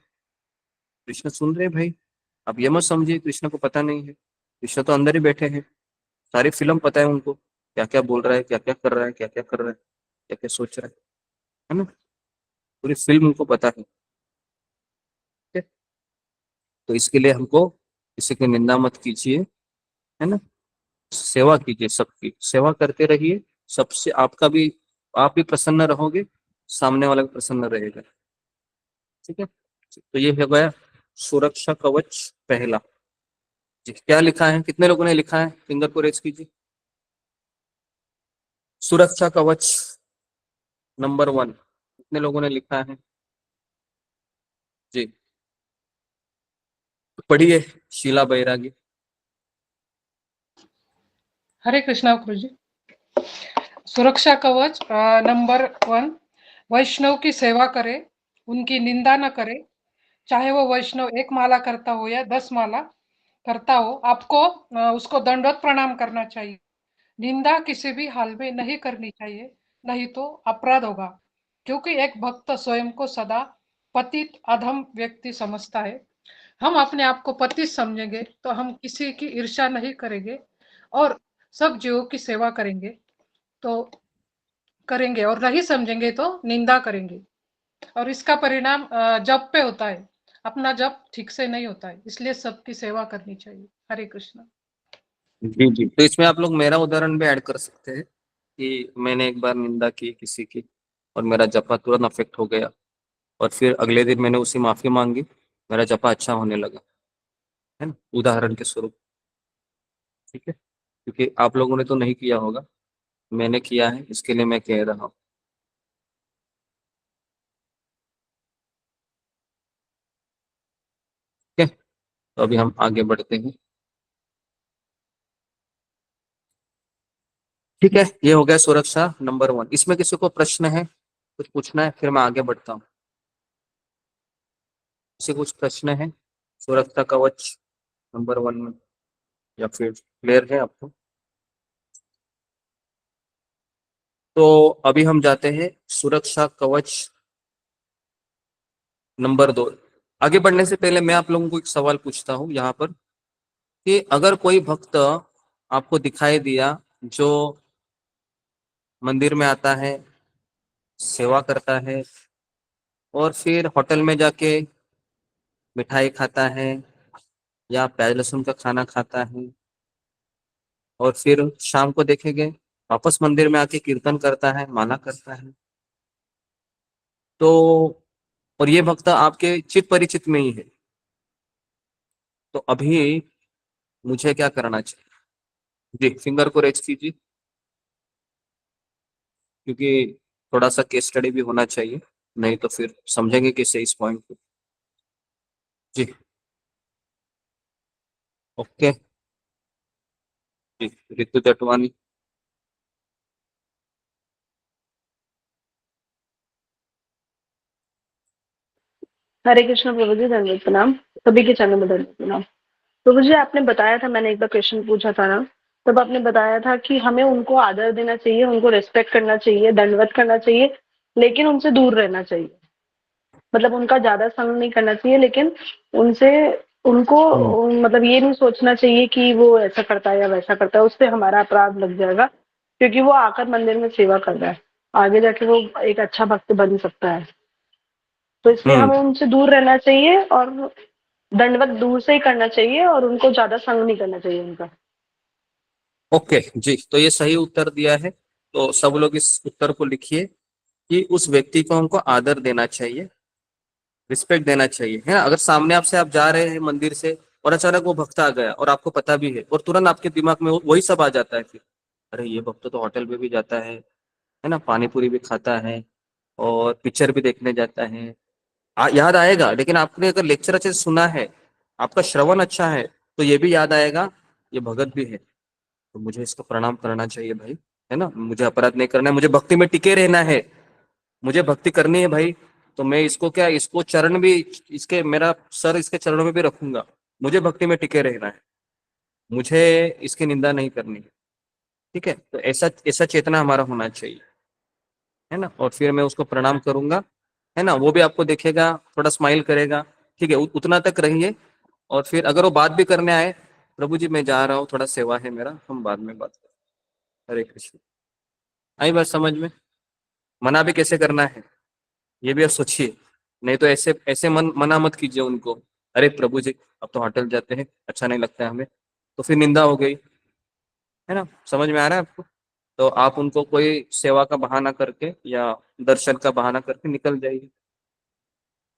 J: कृष्ण सुन रहे हैं भाई। अब ये मत समझिए कृष्ण को पता नहीं है, कृष्ण तो अंदर ही बैठे हैं, सारी फिल्म पता है उनको, क्या क्या बोल रहा है, क्या क्या कर रहा है, क्या क्या कर रहा है, क्या क्या सोच रहा है ना। पूरी फिल्म उनको पता है। ठीक है? तो इसके लिए हमको किसी की निंदा मत कीजिए, है ना। सेवा कीजिए, सबकी सेवा करते रहिए, सबसे आपका भी, आप भी प्रसन्न रहोगे, सामने वाला भी प्रसन्न रहेगा। ठीक है। तो ये हो गया सुरक्षा कवच पहला। जी, क्या लिखा है, कितने लोगों ने लिखा है, फिंगर को रेज कीजिए। सुरक्षा कवच नंबर 1, कितने लोगों ने लिखा है? जी, पढ़िए शीला बैरागी।
R: हरे कृष्णा गुरु जी। सुरक्षा कवच नंबर 1, वैष्णव की सेवा करे, उनकी निंदा न करे। चाहे वो वैष्णव 1 माला करता हो या 10 माला करता हो, आपको उसको दंडवत प्रणाम करना चाहिए। निंदा किसी भी हाल में नहीं करनी चाहिए, नहीं तो अपराध होगा। क्योंकि एक भक्त स्वयं को सदा पतित अधम व्यक्ति समझता है। हम अपने आप को पतित समझेंगे तो हम किसी की ईर्ष्या नहीं करेंगे और सब जीवों की सेवा करेंगे, तो करेंगे, और नहीं समझेंगे तो निंदा करेंगे। और इसका परिणाम जप पे होता है, अपना जप ठीक से नहीं होता है, इसलिए सबकी सेवा करनी चाहिए। हरे कृष्ण।
J: जी जी, तो इसमें आप लोग मेरा उदाहरण भी ऐड कर सकते हैं कि मैंने एक बार निंदा की किसी की और मेरा जपा तुरंत अफेक्ट हो गया, और फिर अगले दिन मैंने उसी माफी मांगी, मेरा जपा अच्छा होने लगा, है ना, उदाहरण के स्वरूप। ठीक है। क्योंकि आप लोगों ने तो नहीं किया होगा, मैंने किया है, इसके लिए मैं कह रहा हूँ। ठीक है। तो अभी हम आगे बढ़ते हैं। ठीक है, ये हो गया सुरक्षा नंबर 1। इसमें किसी को प्रश्न है, कुछ पूछना है, फिर मैं आगे बढ़ता हूँ। किसी कुछ प्रश्न है सुरक्षा कवच नंबर 1 में, या फिर क्लियर है आपको? तो अभी हम जाते हैं सुरक्षा कवच नंबर 2। आगे बढ़ने से पहले मैं आप लोगों को एक सवाल पूछता हूँ यहाँ पर, कि अगर कोई भक्त आपको दिखाई दिया जो मंदिर में आता है, सेवा करता है, और फिर होटल में जाके मिठाई खाता है, या प्याज लहसुन का खाना खाता है और फिर शाम को देखेंगे वापस मंदिर में आके कीर्तन करता है, माला करता है, तो और ये भक्त आपके चित परिचित में ही है, तो अभी मुझे क्या करना चाहिए? जी, फिंगर को रेज कीजिए, क्योंकि थोड़ा सा केस स्टडी भी होना चाहिए, नहीं तो फिर समझेंगे कैसे इस पॉइंट को। जी, ओके जी, ऋतु जटवानी।
G: हरे कृष्ण प्रभु जी, दंडवत प्रणाम। सभी के चरणों में दंडवत प्रणाम। प्रभु जी, आपने बताया था, मैंने एक बार क्वेश्चन पूछा था ना, तब आपने बताया था कि हमें उनको आदर देना चाहिए, उनको रिस्पेक्ट करना चाहिए, दंडवत करना चाहिए, लेकिन उनसे दूर रहना चाहिए। मतलब उनका ज्यादा संग नहीं करना चाहिए, लेकिन उनसे उनको मतलब ये नहीं सोचना चाहिए कि वो ऐसा करता है या वैसा करता है, उससे हमारा अपराध लग जाएगा, क्योंकि वो आकर मंदिर में सेवा कर रहा है, आगे जाके वो एक अच्छा भक्त बन सकता है। तो इसलिए हमें उनसे दूर रहना चाहिए और दंडवत दूर से ही करना चाहिए और उनको ज्यादा संग नहीं करना चाहिए उनका।
J: ओके जी, तो ये सही उत्तर दिया है। तो सब लोग इस उत्तर को लिखिए कि उस व्यक्ति को हमको आदर देना चाहिए, रिस्पेक्ट देना चाहिए, है ना। अगर सामने आपसे आप जा रहे हैं मंदिर से और अचानक वो भक्त आ गया और आपको पता भी है और तुरंत आपके दिमाग में वही सब आ जाता है, फिर अरे ये भक्त तो होटल पे भी जाता है ना, पानी पूरी भी खाता है और पिक्चर भी देखने जाता है, याद आएगा। लेकिन आपने अगर लेक्चर अच्छे से सुना है, आपका श्रवण अच्छा है, तो ये भी याद आएगा ये भगत भी है, तो मुझे इसको प्रणाम करना चाहिए भाई, है ना। मुझे अपराध नहीं करना है, मुझे भक्ति में टिके रहना है, मुझे भक्ति करनी है भाई, तो मैं इसको क्या, इसको चरण भी, इसके मेरा सर इसके चरणों में भी रखूंगा, मुझे भक्ति में टिके रहना है, मुझे इसकी निंदा नहीं करनी है, ठीक है। तो ऐसा ऐसा चेतना हमारा होना चाहिए, है ना। और फिर मैं उसको प्रणाम करूंगा, है ना, वो भी आपको देखेगा, थोड़ा स्माइल करेगा, ठीक है, उतना तक रहिए। और फिर अगर वो बात भी करने आए, प्रभु जी मैं जा रहा हूँ, थोड़ा सेवा है मेरा, हम बाद में बात करें। हरे कृष्ण। आई बात समझ में? मना भी कैसे करना है ये भी आप सोचिए, नहीं तो ऐसे ऐसे मना मत कीजिए उनको, अरे प्रभु जी अब तो होटल जाते हैं, अच्छा नहीं लगता है हमें, तो फिर निंदा हो गई, है ना। समझ में आ रहा है आपको? तो आप उनको कोई सेवा का बहाना करके या दर्शन का बहाना करके निकल जाइए,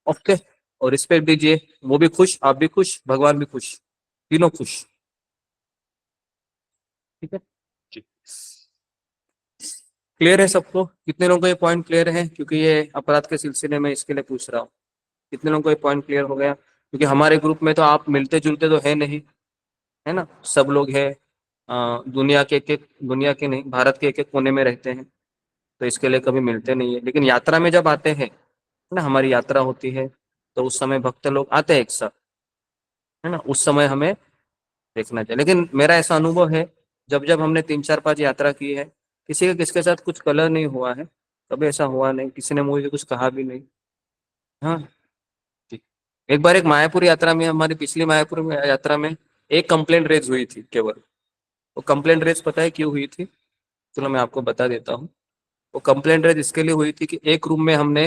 J: ओके। और रिस्पेक्ट दीजिए, वो भी खुश, आप भी खुश, भगवान भी खुश, तीनों खुश, ठीक है जी। क्लियर है सबको? कितने लोगों को ये पॉइंट क्लियर है? क्योंकि ये अपराध के सिलसिले में इसके लिए पूछ रहा हूँ, कितने लोगों को ये पॉइंट क्लियर हो गया? क्योंकि हमारे ग्रुप में तो आप मिलते जुलते तो है नहीं, है ना, सब लोग है दुनिया के दुनिया के नहीं, भारत के एक एक कोने में रहते हैं, तो इसके लिए कभी मिलते नहीं है। लेकिन यात्रा में जब आते हैं ना, हमारी यात्रा होती है, तो उस समय भक्त लोग आते हैं एक साथ, है ना, उस समय हमें देखना चाहिए। लेकिन मेरा ऐसा अनुभव है, जब जब हमने 3 4 5 यात्रा की है, किसी का किसके साथ कुछ कलह नहीं हुआ है, कभी ऐसा हुआ नहीं, किसी ने मुझे कुछ कहा भी नहीं। हाँ जी। एक बार एक मायापुर यात्रा में, हमारी पिछली मायापुर में यात्रा में एक कंप्लेंट रेज हुई थी केवल। वो कंप्लेंट रेज पता है क्यों हुई थी? चलो मैं आपको बता देता हूँ। वो कंप्लेंट रेज इसके लिए हुई थी कि एक रूम में हमने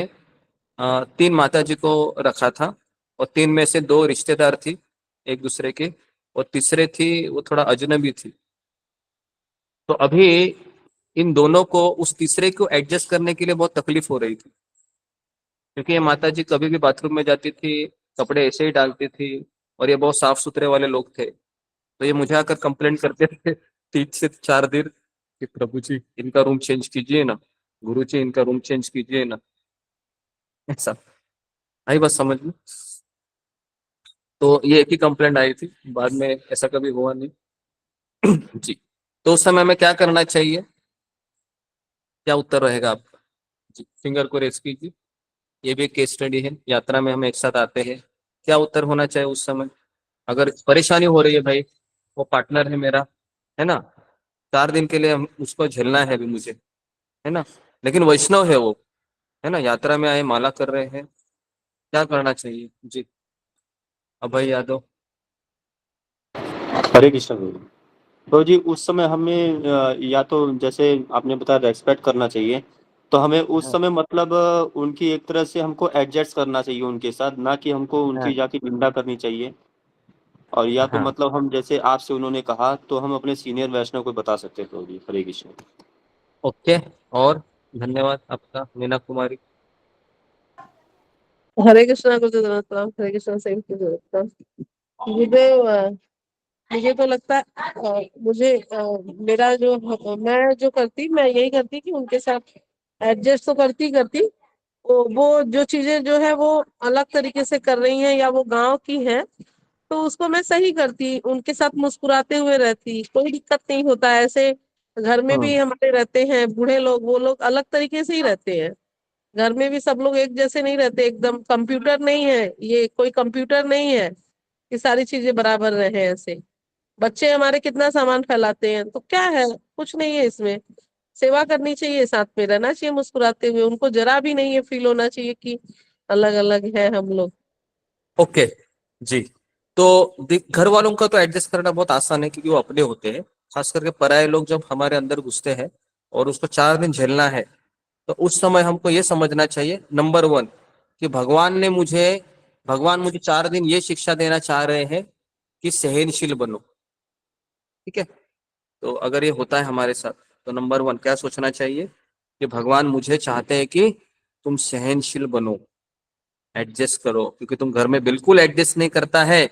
J: 3 माता जी को रखा था, और 3 में से 2 रिश्तेदार थी एक दूसरे के, और तीसरे थी वो थोड़ा अजनबी थी। तो अभी इन दोनों को, उस तीसरे को एडजस्ट करने के लिए बहुत तकलीफ हो रही थी, क्योंकि ये माता जी कभी भी बाथरूम में जाती थी, कपड़े ऐसे ही डालती थी, और ये बहुत साफ सुथरे वाले लोग थे। तो ये मुझे आकर कंप्लेंट करते थे 3 से 4 दिन कि प्रभु जी इनका रूम चेंज कीजिए ना, गुरु जी इनका रूम चेंज कीजिए ना, ऐसा। आई बात समझ में? तो ये एक ही कंप्लेंट आई थी, बाद में ऐसा कभी हुआ नहीं। जी, तो उस समय में क्या करना चाहिए, क्या उत्तर रहेगा आपका? जी, फिंगर को रेस कीजिए। ये भी एक केस स्टडी है, यात्रा में हम एक साथ आते हैं, क्या उत्तर होना चाहिए उस समय? अगर परेशानी हो रही है भाई, वो पार्टनर है मेरा, है ना, 4 दिन के लिए हम उसको झेलना है अभी मुझे, है ना, लेकिन वैष्णव है वो, है ना, यात्रा में आए, माला कर रहे हैं, क्या करना चाहिए? जी, अभय यादव।
O: हरे कृष्ण गुरु। तो जी उस समय हमें या तो जैसे आपने बताया रेस्पेक्ट करना चाहिए, तो हमें उस
J: हाँ
O: समय मतलब उनकी एक तरह से हमको एडजस्ट करना चाहिए उनके साथ, ना कि हमको उनकी
J: हाँ
O: जाके निंदा करनी चाहिए।
J: और या तो
S: हाँ।
J: मतलब हम जैसे आपसे उन्होंने कहा तो हम अपने सीनियर वैष्णव को बता सकते थे प्रभु जी। हरे कृष्ण। ओके, और धन्यवाद आपका मीना कुमारी।
T: हरे कृष्णा को जरूरत हरे कृष्णा से की जरूरत मुझे तो लगता है मेरा जो मैं जो करती मैं यही करती कि उनके साथ एडजस्ट तो करती वो जो चीजें जो है वो अलग तरीके से कर रही हैं या वो गांव की हैं तो उसको मैं सही करती, उनके साथ मुस्कुराते हुए रहती, कोई दिक्कत नहीं होता है। ऐसे घर में भी हमारे रहते हैं बूढ़े लोग, वो लोग अलग तरीके से ही रहते हैं। घर में भी सब लोग एक जैसे नहीं रहते, एकदम कंप्यूटर नहीं है, ये कोई कंप्यूटर नहीं है कि सारी चीजें बराबर रहे। ऐसे बच्चे हमारे कितना सामान फैलाते हैं, तो क्या है, कुछ नहीं है इसमें। सेवा करनी चाहिए, साथ में रहना चाहिए मुस्कुराते हुए, उनको जरा भी नहीं ये फील होना चाहिए कि अलग अलग है हम लोग।
J: ओके जी। तो घर वालों का तो एडजस्ट करना बहुत आसान है क्योंकि वो अपने होते हैं। खास करके पराये लोग जब हमारे अंदर घुसते हैं और उसको 4 दिन झेलना है तो उस समय हमको ये समझना चाहिए नंबर 1 कि भगवान मुझे 4 दिन ये शिक्षा देना चाह रहे हैं कि सहनशील बनो। ठीक है, तो अगर ये होता है हमारे साथ तो नंबर 1 क्या सोचना चाहिए कि भगवान मुझे चाहते हैं कि तुम सहनशील बनो, एडजस्ट करो, क्योंकि तुम घर में बिल्कुल एडजस्ट नहीं करता है।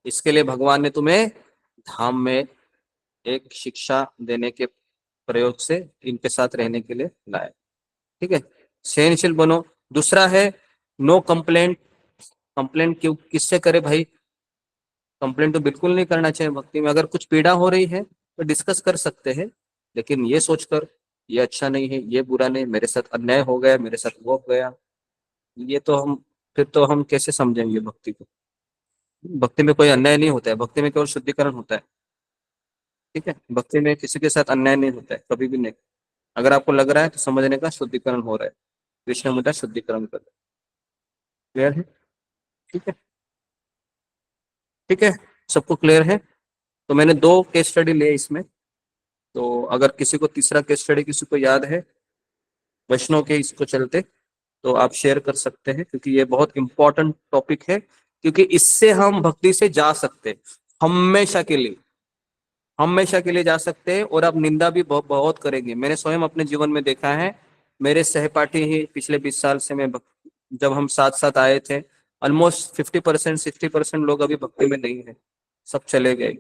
J: इसके लिए भगवान ने तुम्हें धाम में एक शिक्षा देने के प्रयोग से इनके साथ रहने के लिए लाया। ठीक है, सहनशील बनो। दूसरा है नो कंप्लेंट। कंप्लेंट क्यों किससे करे भाई? कंप्लेंट तो बिल्कुल नहीं करना चाहिए भक्ति में। अगर कुछ पीड़ा हो रही है तो डिस्कस कर सकते हैं, लेकिन ये सोचकर ये अच्छा नहीं है, ये बुरा नहीं, मेरे साथ अन्याय हो गया, मेरे साथ वो हो गया, ये तो हम फिर तो हम कैसे समझेंगे भक्ति को? भक्ति में कोई अन्याय नहीं होता है, भक्ति में केवल शुद्धिकरण होता है। ठीक है, भक्ति में किसी के साथ अन्याय नहीं होता है, कभी भी नहीं। अगर आपको लग रहा है तो समझने का शुद्धिकरण हो रहा है, कृष्ण मुद्दा शुद्धिकरण कर रहा है। क्लियर है? ठीक है, ठीक है, सबको क्लियर है? तो मैंने 2 केस स्टडी लिए इसमें, तो अगर किसी को तीसरा केस स्टडी किसी को याद है वैष्णव के इसको चलते तो आप शेयर कर सकते हैं, क्योंकि ये बहुत इंपॉर्टेंट टॉपिक है, क्योंकि इससे हम भक्ति से जा सकते हैं हमेशा के लिए, हमेशा के लिए जा सकते हैं। और आप निंदा भी बहुत करेंगे। मैंने स्वयं अपने जीवन में देखा है। मेरे सहपाठी ही पिछले 20 साल से जब हम साथ साथ आए थे, ऑलमोस्ट 50% 60% लोग अभी भक्ति में नहीं है, सब चले गए।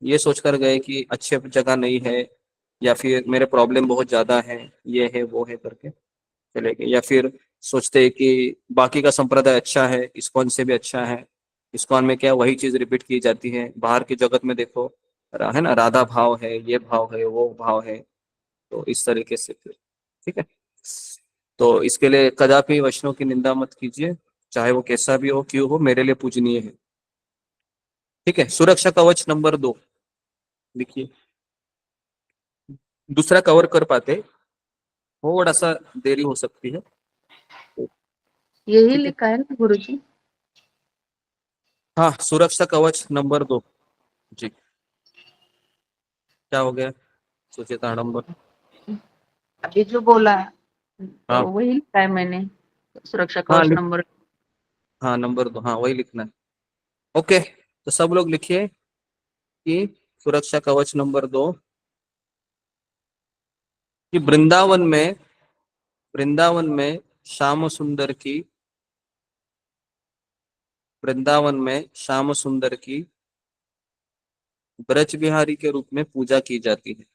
J: ये सोचकर गए कि अच्छे जगह नहीं है, या फिर मेरे प्रॉब्लम बहुत ज्यादा है, ये है वो है करके चले गए। या फिर सोचते हैं कि बाकी का संप्रदाय अच्छा है, इस्कॉन से भी अच्छा है। इस्कॉन में क्या वही चीज रिपीट की जाती है, बाहर की जगत में देखो है ना, राधा भाव है, ये भाव है, वो भाव है, तो इस तरीके से फिर ठीक है। तो इसके लिए कदापि वैष्णव की निंदा मत कीजिए, चाहे वो कैसा भी हो, क्यों हो, मेरे लिए पूजनीय है। ठीक है, सुरक्षा कवच नंबर 2 लिखिए। दूसरा कवर कर पाते, थोड़ा सा देरी हो सकती है।
E: यही लिखा है ना गुरुजी?
J: हाँ, सुरक्षा कवच नंबर 2 जी। क्या हो गया? सुचेता नंबर
E: अभी जो बोला है तो
J: हाँ
E: वही लिखा है मैंने, सुरक्षा
J: हाँ
E: कवच नंबर।
J: हाँ नंबर 2, हाँ वही लिखना है। ओके, तो सब लोग लिखिए कि सुरक्षा कवच नंबर 2 कि वृंदावन में श्याम सुंदर की ब्रज बिहारी के रूप में पूजा की जाती है।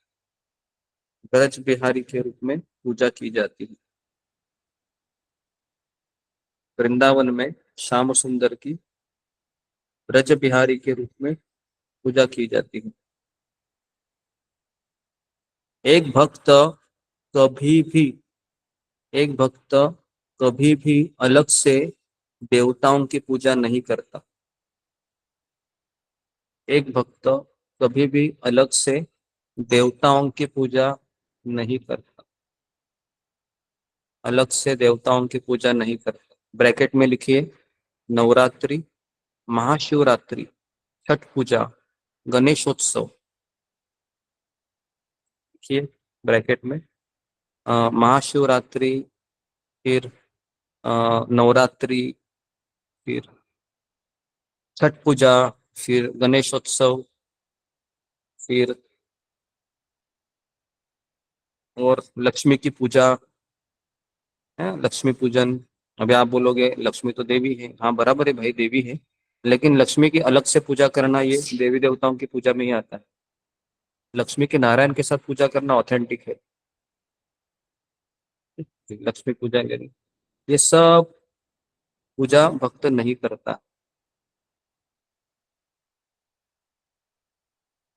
J: ब्रज बिहारी के रूप में पूजा की जाती है। वृंदावन में श्याम सुंदर की ब्रज बिहारी के रूप में पूजा की जाती है। एक भक्त कभी भी एक भक्त कभी भी अलग से देवताओं की पूजा नहीं करता। एक भक्त कभी भी अलग से देवताओं की पूजा नहीं करता। अलग से देवताओं की पूजा नहीं करता। ब्रैकेट में लिखिए नवरात्रि, महाशिवरात्रि, छठ पूजा, गणेशोत्सव। लिखिए ब्रैकेट में महाशिवरात्रि, फिर नवरात्रि, फिर छठ पूजा, फिर गणेशोत्सव, फिर और लक्ष्मी की पूजा है, लक्ष्मी पूजन। अभी आप बोलोगे लक्ष्मी तो देवी है, हाँ बराबर है भाई, देवी है, लेकिन लक्ष्मी की अलग से पूजा करना ये देवी देवताओं की पूजा में ही आता है। लक्ष्मी के नारायण के साथ पूजा करना ऑथेंटिक है। लक्ष्मी पूजा करें, ये सब पूजा भक्त नहीं करता।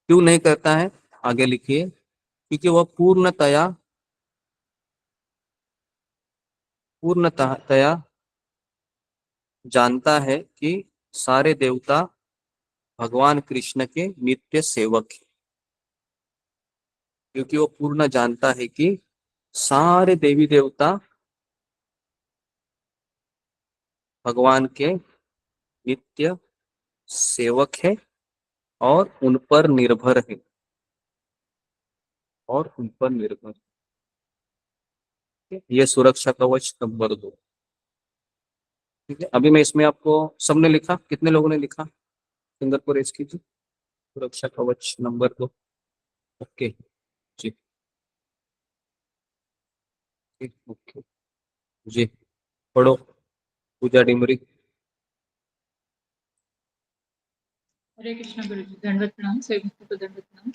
J: क्यों नहीं करता है, आगे लिखिए, क्योंकि वह पूर्णतया जानता है कि सारे देवता भगवान कृष्ण के नित्य सेवक हैं। क्योंकि वो पूर्ण जानता है कि सारे देवी देवता भगवान के नित्य सेवक है और उन पर निर्भर है, और उन पर निर्भर है। ये सुरक्षा कवच नंबर 2। ठीक है, अभी मैं इसमें आपको, सबने लिखा, कितने लोगों ने लिखा, फिंगर को रेज कीजिए। सुरक्षा कवच नंबर 2, ओके जी, ओके जी, पढ़ो पूजा डिमरी।
C: हरे कृष्ण गुरु जी, दंडवत प्रणाम, सभी भक्तों को दंडवत प्रणाम।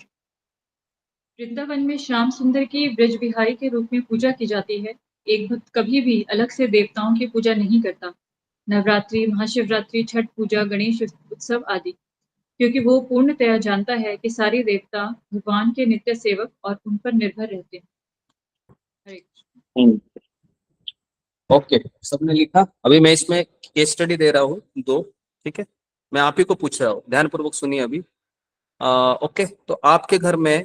C: वृंदावन में श्याम सुंदर की ब्रज बिहारी के रूप में पूजा की जाती है। एक भक्त कभी भी अलग से देवताओं की पूजा नहीं करता, नवरात्रि, महाशिवरात्रि, छठ पूजा, गणेश उत्सव आदि, क्योंकि वो पूर्णतया जानता है कि सारे देवता भगवान के नित्य सेवक और उन पर निर्भर रहते हैं। हरे कृष्ण।
J: ओके, सबने लिखा। अभी मैं इसमें केस स्टडी दे रहा हूँ 2, ठीक है, मैं आप ही को पूछ रहा हूँ, ध्यान पूर्वक सुनिए अभी। ओके, तो आपके घर में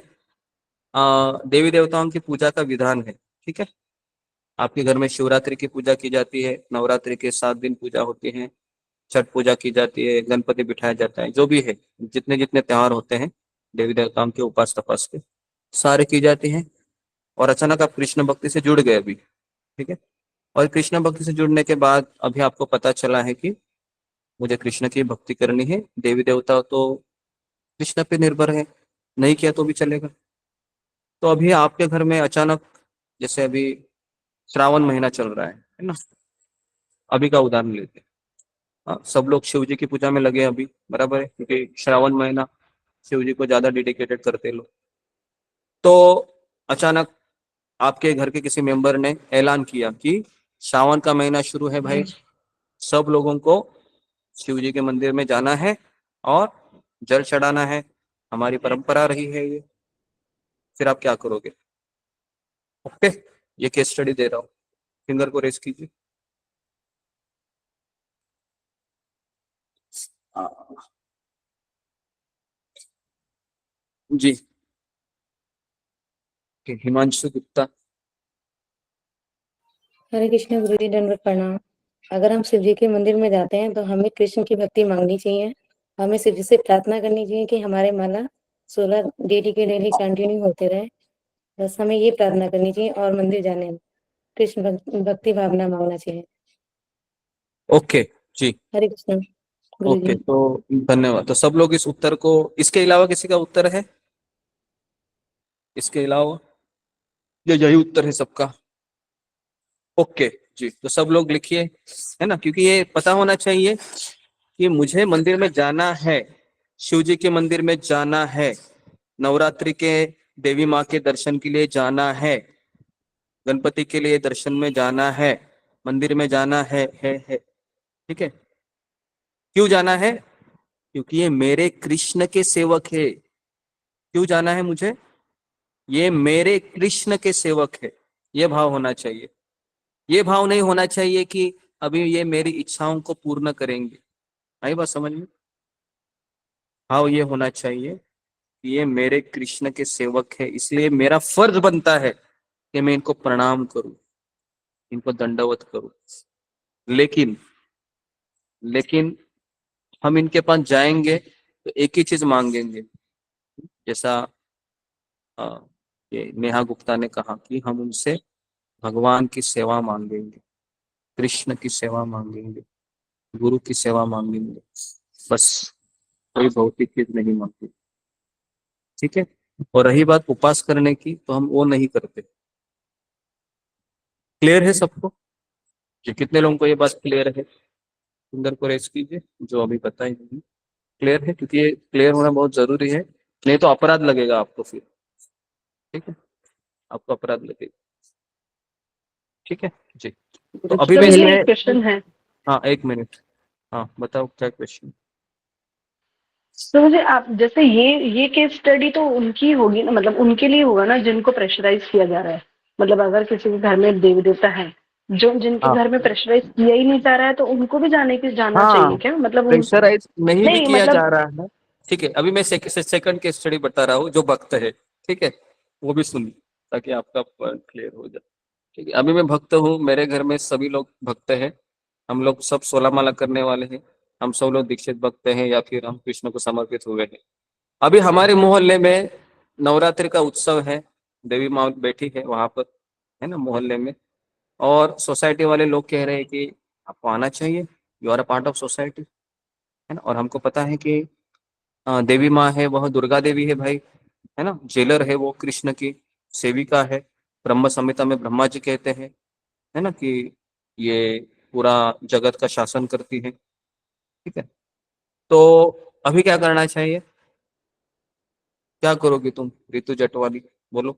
J: देवी देवताओं की पूजा का विधान है, ठीक है। आपके घर में शिवरात्रि की पूजा की जाती है, नवरात्रि के 7 दिन पूजा होती है, छठ पूजा की जाती है, गणपति बिठाया जाता है, जो भी है, जितने जितने त्योहार होते हैं देवी देवताओं के उपास तपास के, सारे की जाती हैं। और अचानक आप कृष्ण भक्ति से जुड़ गए अभी, ठीक है, और कृष्ण भक्ति से जुड़ने के बाद अभी आपको पता चला है कि मुझे कृष्ण की भक्ति करनी है, देवी देवता तो कृष्ण पे निर्भर है, नहीं किया तो भी चलेगा। तो अभी आपके घर में अचानक, जैसे अभी श्रावण महीना चल रहा है ना, अभी का उदाहरण लेते हैं। सब लोग शिव जी की पूजा में लगे अभी, बराबर है, क्योंकि श्रावण महीना शिव जी को ज्यादा डेडिकेटेड करते हैं लोग। तो अचानक आपके घर के किसी मेंबर ने ऐलान किया कि श्रावण का महीना शुरू है भाई, सब लोगों को शिव जी के मंदिर में जाना है और जल चढ़ाना है, हमारी परंपरा रही है ये। फिर आप क्या करोगे? ओके, ये केस स्टडी दे रहा हूँ, फिंगर को रेस कीजिए। जी, हिमांशु गुप्ता।
S: हरे कृष्ण गुरु जी, दंडवत प्रणाम। अगर हम शिव जी के मंदिर में जाते हैं तो हमें कृष्ण की भक्ति मांगनी चाहिए, हमें शिव जी से प्रार्थना करनी चाहिए कि हमारे माला 16 डेली के डेली कंटिन्यू होते रहे। बस हमें ये प्रार्थना करनी चाहिए और मंदिर जाने में कृष्ण भक्ति भावना मांगना चाहिए।
J: ओके जी,
S: हरे कृष्ण गुरु
J: ओके,
S: जी।
J: तो धन्यवाद। तो सब लोग इस उत्तर को, इसके अलावा किसी का उत्तर है? इसके अलावा यही उत्तर है सबका? ओके जी, तो सब लोग लिखिए, है ना, क्योंकि ये पता होना चाहिए कि मुझे मंदिर में जाना है, शिव जी के मंदिर में जाना है, नवरात्रि के देवी माँ के दर्शन के लिए जाना है, गणपति के लिए दर्शन में जाना है, मंदिर में जाना है, ठीक है। क्यों जाना है? क्योंकि ये मेरे कृष्ण के सेवक है। क्यों जाना है मुझे? ये मेरे कृष्ण के सेवक है, ये भाव होना चाहिए। ये भाव नहीं होना चाहिए कि अभी ये मेरी इच्छाओं को पूर्ण करेंगे। आई बात समझ में? भाव ये होना चाहिए कि ये मेरे कृष्ण के सेवक है, इसलिए मेरा फर्ज बनता है कि मैं इनको प्रणाम करूं, इनको दंडवत करूं। लेकिन लेकिन हम इनके पास जाएंगे तो एक ही चीज मांगेंगे, जैसा ये नेहा गुप्ता ने कहा कि हम उनसे भगवान की सेवा मांगेंगे, कृष्ण की सेवा मांगेंगे, गुरु की सेवा मांगेंगे, बस। कोई भौतिक चीज नहीं मांगते, ठीक है। और रही बात उपास करने की, तो हम वो नहीं करते। क्लियर है सबको? जी, कितने लोगों को ये बात क्लियर है? सुंदर को रेस कीजिए जो अभी बताई नहीं। क्लियर है? क्योंकि ये क्लियर होना बहुत जरूरी है, नहीं तो अपराध लगेगा आपको फिर, ठीक है, आपको अपराध लगेगा, ठीक है जी। तो अभी मैं
G: मुझे
J: इसमें,
G: एक क्वेश्चन है।
J: हाँ 1 मिनट, हाँ बताओ क्या क्वेश्चन।
G: तो मुझे आप जैसे ये केस स्टडी तो उनकी होगी ना, मतलब उनके लिए होगा ना जिनको प्रेशराइज किया जा रहा है। मतलब अगर किसी के घर में देवी देवता है, जो जिनके
J: हाँ
G: घर में प्रेशराइज किया ही नहीं जा रहा है, तो उनको भी जाना चाहिए
J: हाँ,
G: क्या? मतलब
J: प्रेशराइज नहीं भी
G: नहीं
J: किया जा
G: मतलब
J: रहा है, ठीक है। अभी मैं सेकंड केस स्टडी बता रहा हूँ जो भक्त है, ठीक है, वो भी सुनिए ताकि आपका पॉइंट क्लियर हो जाए, ठीक है। अभी मैं भक्त हूँ, मेरे घर में सभी लोग भक्त हैं, हम लोग सब 16 माला करने वाले हैं, हम सब लोग दीक्षित भक्त हैं या फिर हम कृष्ण को समर्पित हुए हैं। अभी हमारे मोहल्ले में नवरात्रि का उत्सव है, देवी माँ बैठी है वहां पर, है ना, मोहल्ले में। और सोसाइटी वाले लोग कह रहे हैं कि आपको आना चाहिए, you are a part of society, है ना। और हमको पता है कि देवी माँ है वह दुर्गा देवी है भाई, है ना। जेलर है वो कृष्ण की सेविका है, ब्रह्म संहिता में ब्रह्मा जी कहते हैं, है ना, कि ये पूरा जगत का शासन करती है, ठीक है। तो अभी क्या करना चाहिए, क्या करोगी तुम ऋतु जटवाली, बोलो।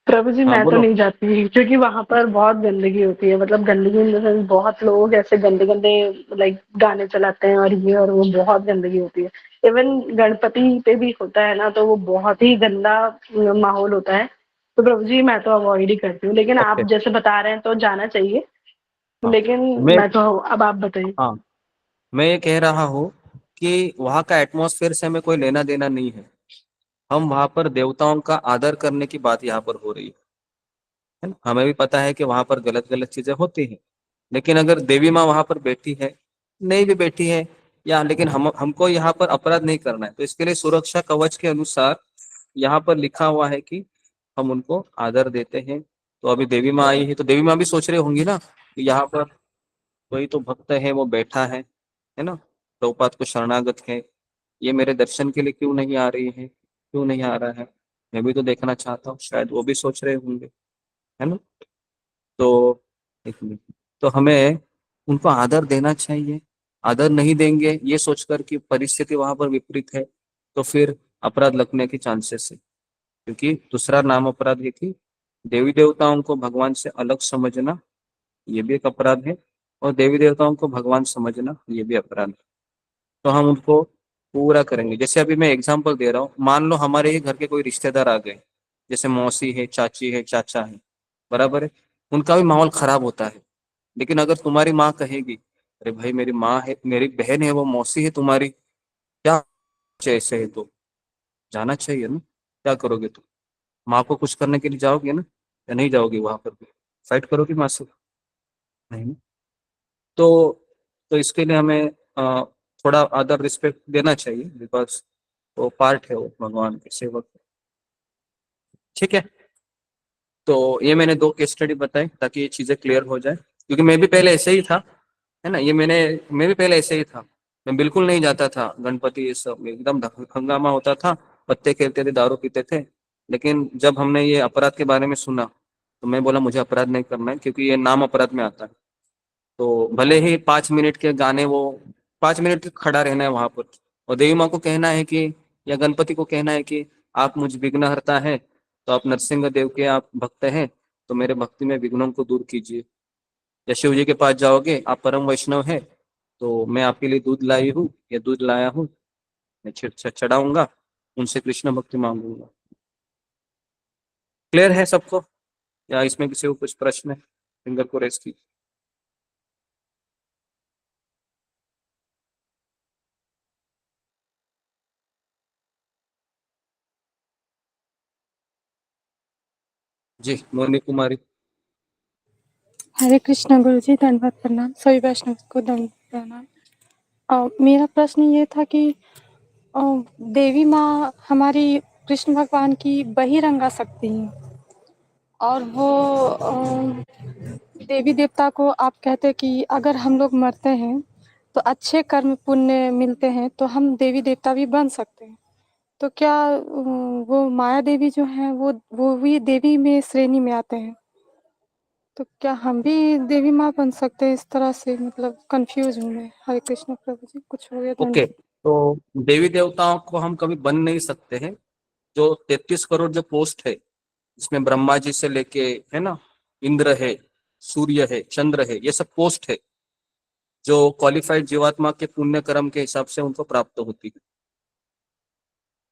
G: प्रभु जी
J: हाँ
G: मैं तो
J: बोलो।
G: नहीं जाती, क्योंकि वहां पर बहुत गंदगी होती है। मतलब गंदगी इन द सेंस बहुत लोग ऐसे गंदे गंदे लाइक गाने चलाते हैं और ये और वो, बहुत गंदगी होती है। इवन गणपति पे भी होता है ना, तो वो बहुत ही गंदा माहौल होता है। तो प्रभु जी मैं तो अवॉइड ही करती हूँ, लेकिन आप
J: ओके,
G: जैसे बता रहे हैं तो जाना चाहिए।
J: हाँ
G: लेकिन
J: मैं,
G: मैं तो, अब आप बताइए।
J: हाँ मैं ये कह रहा हूँ कि वहाँ का एटमॉस्फेयर से हमें कोई लेना देना नहीं है, हम वहाँ पर देवताओं का आदर करने की बात यहाँ पर हो रही है ना। हमें भी पता है कि वहाँ पर गलत गलत चीजें होती हैं, लेकिन अगर देवी माँ वहाँ पर बैठी है, नहीं भी बैठी है, या लेकिन हमको यहाँ पर अपराध नहीं करना है, तो इसके लिए सुरक्षा कवच के अनुसार यहाँ पर लिखा हुआ है कि हम उनको आदर देते हैं। तो अभी देवी माँ आई है, तो देवी माँ भी सोच रही होंगी ना कि यहाँ पर कोई तो भक्त है वो बैठा है ना, प्रभुपाद को शरणागत है, ये मेरे दर्शन के लिए क्यों नहीं आ रही है, क्यों नहीं आ रहा है, मैं भी तो देखना चाहता हूँ, शायद वो भी सोच रहे होंगे, है ना। तो एक मिनट, तो हमें उनको आदर देना चाहिए। आदर नहीं देंगे ये सोचकर कि परिस्थिति वहां पर विपरीत है, तो फिर अपराध लगने के चांसेस है, क्योंकि दूसरा नाम अपराध है कि देवी देवताओं को भगवान से अलग समझना, ये भी एक अपराध है, और देवी देवताओं को भगवान समझना ये भी अपराध है। तो हम उनको पूरा करेंगे। जैसे अभी मैं एग्जांपल दे रहा हूँ, मान लो हमारे ही घर के कोई रिश्तेदार आ गए, जैसे मौसी है, चाची है, चाचा है, बराबर है, उनका भी माहौल खराब होता है। लेकिन अगर तुम्हारी माँ कहेगी अरे भाई मेरी माँ है, मेरी बहन है, वो मौसी है तुम्हारी, क्या ऐसे है, तो जाना चाहिए ना। क्या करोगे तुम, माँ को कुछ करने के लिए जाओगे ना, या नहीं जाओगे वहां पर भी फाइट करोगे माँ से, नहीं। तो इसके लिए हमें थोड़ा आदर रिस्पेक्ट देना चाहिए, बिकॉज वो पार्ट है, वो भगवान के सेवक है, ठीक है। तो ये मैंने 2 केस स्टडी बताई ताकि ये चीजें क्लियर हो जाए, क्योंकि मैं भी पहले ऐसे ही था, है ना। मैं भी पहले ऐसे ही था, मैं बिल्कुल नहीं जाता था गणपति, ये सब में एकदम हंगामा होता था, पत्ते खेलते थे, दारू पीते थे। लेकिन जब हमने ये अपराध के बारे में सुना, तो मैं बोला मुझे अपराध नहीं करना है, क्योंकि ये नाम अपराध में आता है। तो भले ही 5 मिनट के गाने, वो 5 मिनट खड़ा रहना है वहां पर, और देवी माँ को कहना है कि, या गणपति को कहना है कि आप मुझ विघ्नहर्ता है, तो आप नरसिंह देव के आप भक्त हैं, तो मेरे भक्ति में विघ्नों को दूर कीजिए। या शिव जी के पास जाओगे, आप परम वैष्णव है, तो मैं आपके लिए दूध लाई हूँ या दूध लाया हूँ, मैं चढ़ाऊंगा, उनसे कृष्ण भक्ति मांगूंगा। क्लियर है सबको, या इसमें किसी को कुछ प्रश्न है, फिंगर को रेस कीजिए। जी मोनी कुमारी।
U: हरे कृष्णा गुरु जी, दंडवत प्रणाम। सभी वैष्णव को दंडवत प्रणाम। मेरा प्रश्न ये था कि अ, देवी माँ हमारी कृष्ण भगवान की बहिरंगा शक्ति हैं, और वो देवी देवता को आप कहते कि अगर हम लोग मरते हैं तो अच्छे कर्म पुण्य मिलते हैं तो हम देवी देवता भी बन सकते हैं। तो क्या वो माया देवी जो है वो भी देवी में श्रेणी में आते हैं? तो क्या हम भी देवी माँ बन सकते हैं इस तरह से? मतलब कंफ्यूज हूँ मैं। हरे कृष्ण प्रभु जी, कुछ हो गया
J: ओके,
U: दंड।
J: तो देवी देवताओं को हम कभी बन नहीं सकते हैं। जो 33 करोड़ जो पोस्ट है, इसमें ब्रह्मा जी से लेके, है ना, इंद्र है, सूर्य है, चंद्र है, ये सब पोस्ट है जो क्वालिफाइड जीवात्मा के पुण्य कर्म के हिसाब से उनको प्राप्त होती है।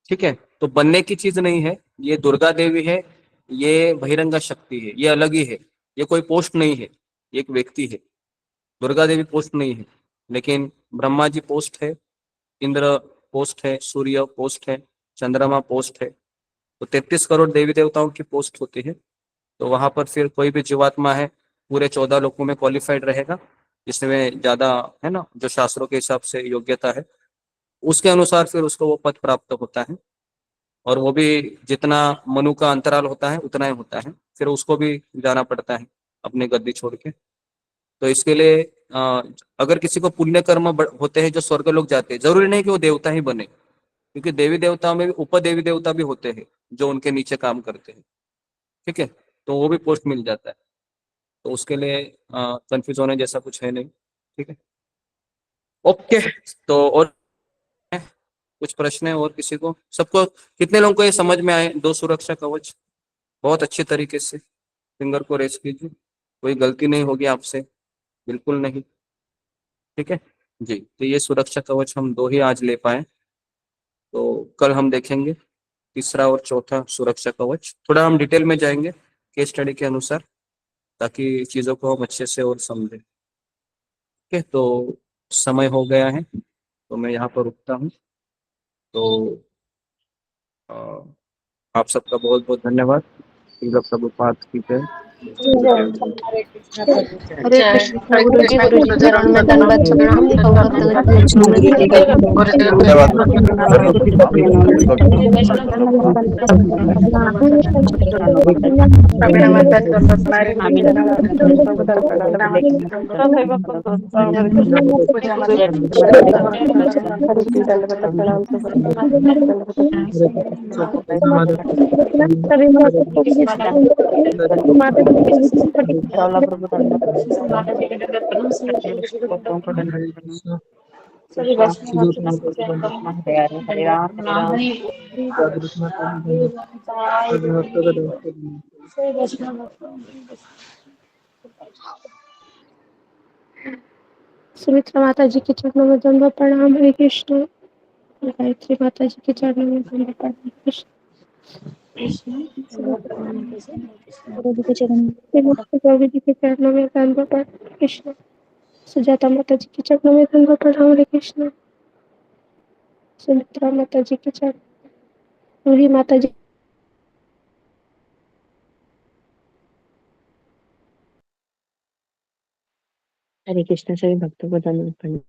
J: ठीक है, तो बनने की चीज नहीं है। ये दुर्गा देवी है, ये बहिरंगा शक्ति है, ये अलग ही है। ये कोई पोस्ट नहीं है, ये एक व्यक्ति है। दुर्गा देवी पोस्ट नहीं है, लेकिन ब्रह्मा जी पोस्ट है, इंद्र पोस्ट है, सूर्य पोस्ट है, चंद्रमा पोस्ट है। तो 33 करोड़ देवी देवताओं की पोस्ट होती है। तो वहां पर फिर कोई भी जीवात्मा है पूरे 14 लोकों में क्वालिफाइड रहेगा, जिसमें ज्यादा, है ना, जो शास्त्रों के हिसाब से योग्यता है, उसके अनुसार फिर उसको वो पद प्राप्त होता है। और वो भी जितना मनु का अंतराल होता है उतना ही होता है, फिर उसको भी जाना पड़ता है अपनी गद्दी छोड़ के। तो इसके लिए अगर किसी को पुण्य कर्म होते हैं जो स्वर्ग लोग जाते हैं, जरूरी नहीं कि वो देवता ही बने, क्योंकि देवी देवताओं में भी उपदेवी देवता भी होते हैं जो उनके नीचे काम करते हैं। ठीक है, तो वो भी पोस्ट मिल जाता है। तो उसके लिए कंफ्यूज होने जैसा कुछ है नहीं। ठीक है, ओके। तो और कुछ प्रश्न है और किसी को? सबको, कितने लोगों को ये समझ में आए? 2 सुरक्षा कवच बहुत अच्छे तरीके से फिंगर को रेस कीजिए, कोई गलती नहीं होगी आपसे, बिल्कुल नहीं। ठीक है जी, तो ये सुरक्षा कवच हम 2 ही आज ले पाए, तो कल हम देखेंगे तीसरा और चौथा सुरक्षा कवच। थोड़ा हम डिटेल में जाएंगे केस स्टडी के अनुसार, ताकि चीजों को हम अच्छे से और समझें। ठीक है, तो समय हो गया है, तो मैं यहाँ पर रुकता हूँ। तो अ, आप सबका बहुत बहुत धन्यवाद। प्रभुपाद की जय।
K: हरे कृष्णा प्रभु जी।
F: हरे कृष्ण गुरु जी
L: गुरु जी के चरणों में दंडवत प्रणाम। भगवत गीता चरणों में
B: धन्यवाद
L: प्रवीण माता चरणों पूजा माता
F: दंडवत प्रणाम
L: सभी वैष्णव हरे राम हरे
H: सुमित्रा माता जी के चरणों में दंडवत प्रणाम। हरे कृष्ण। गायत्री माता जी के चरणों में दंडवत प्रणाम। प्रभु जी के चरणों में दंडवत प्रणाम। कृष्ण। सुजाता माता जी के चरणों में दंडवत प्रणाम। हरे कृष्ण। सुमित्रा माता जी के चरण, रूही माता जी।
S: हरे कृष्ण। सभी भक्तों को धन्यवाद।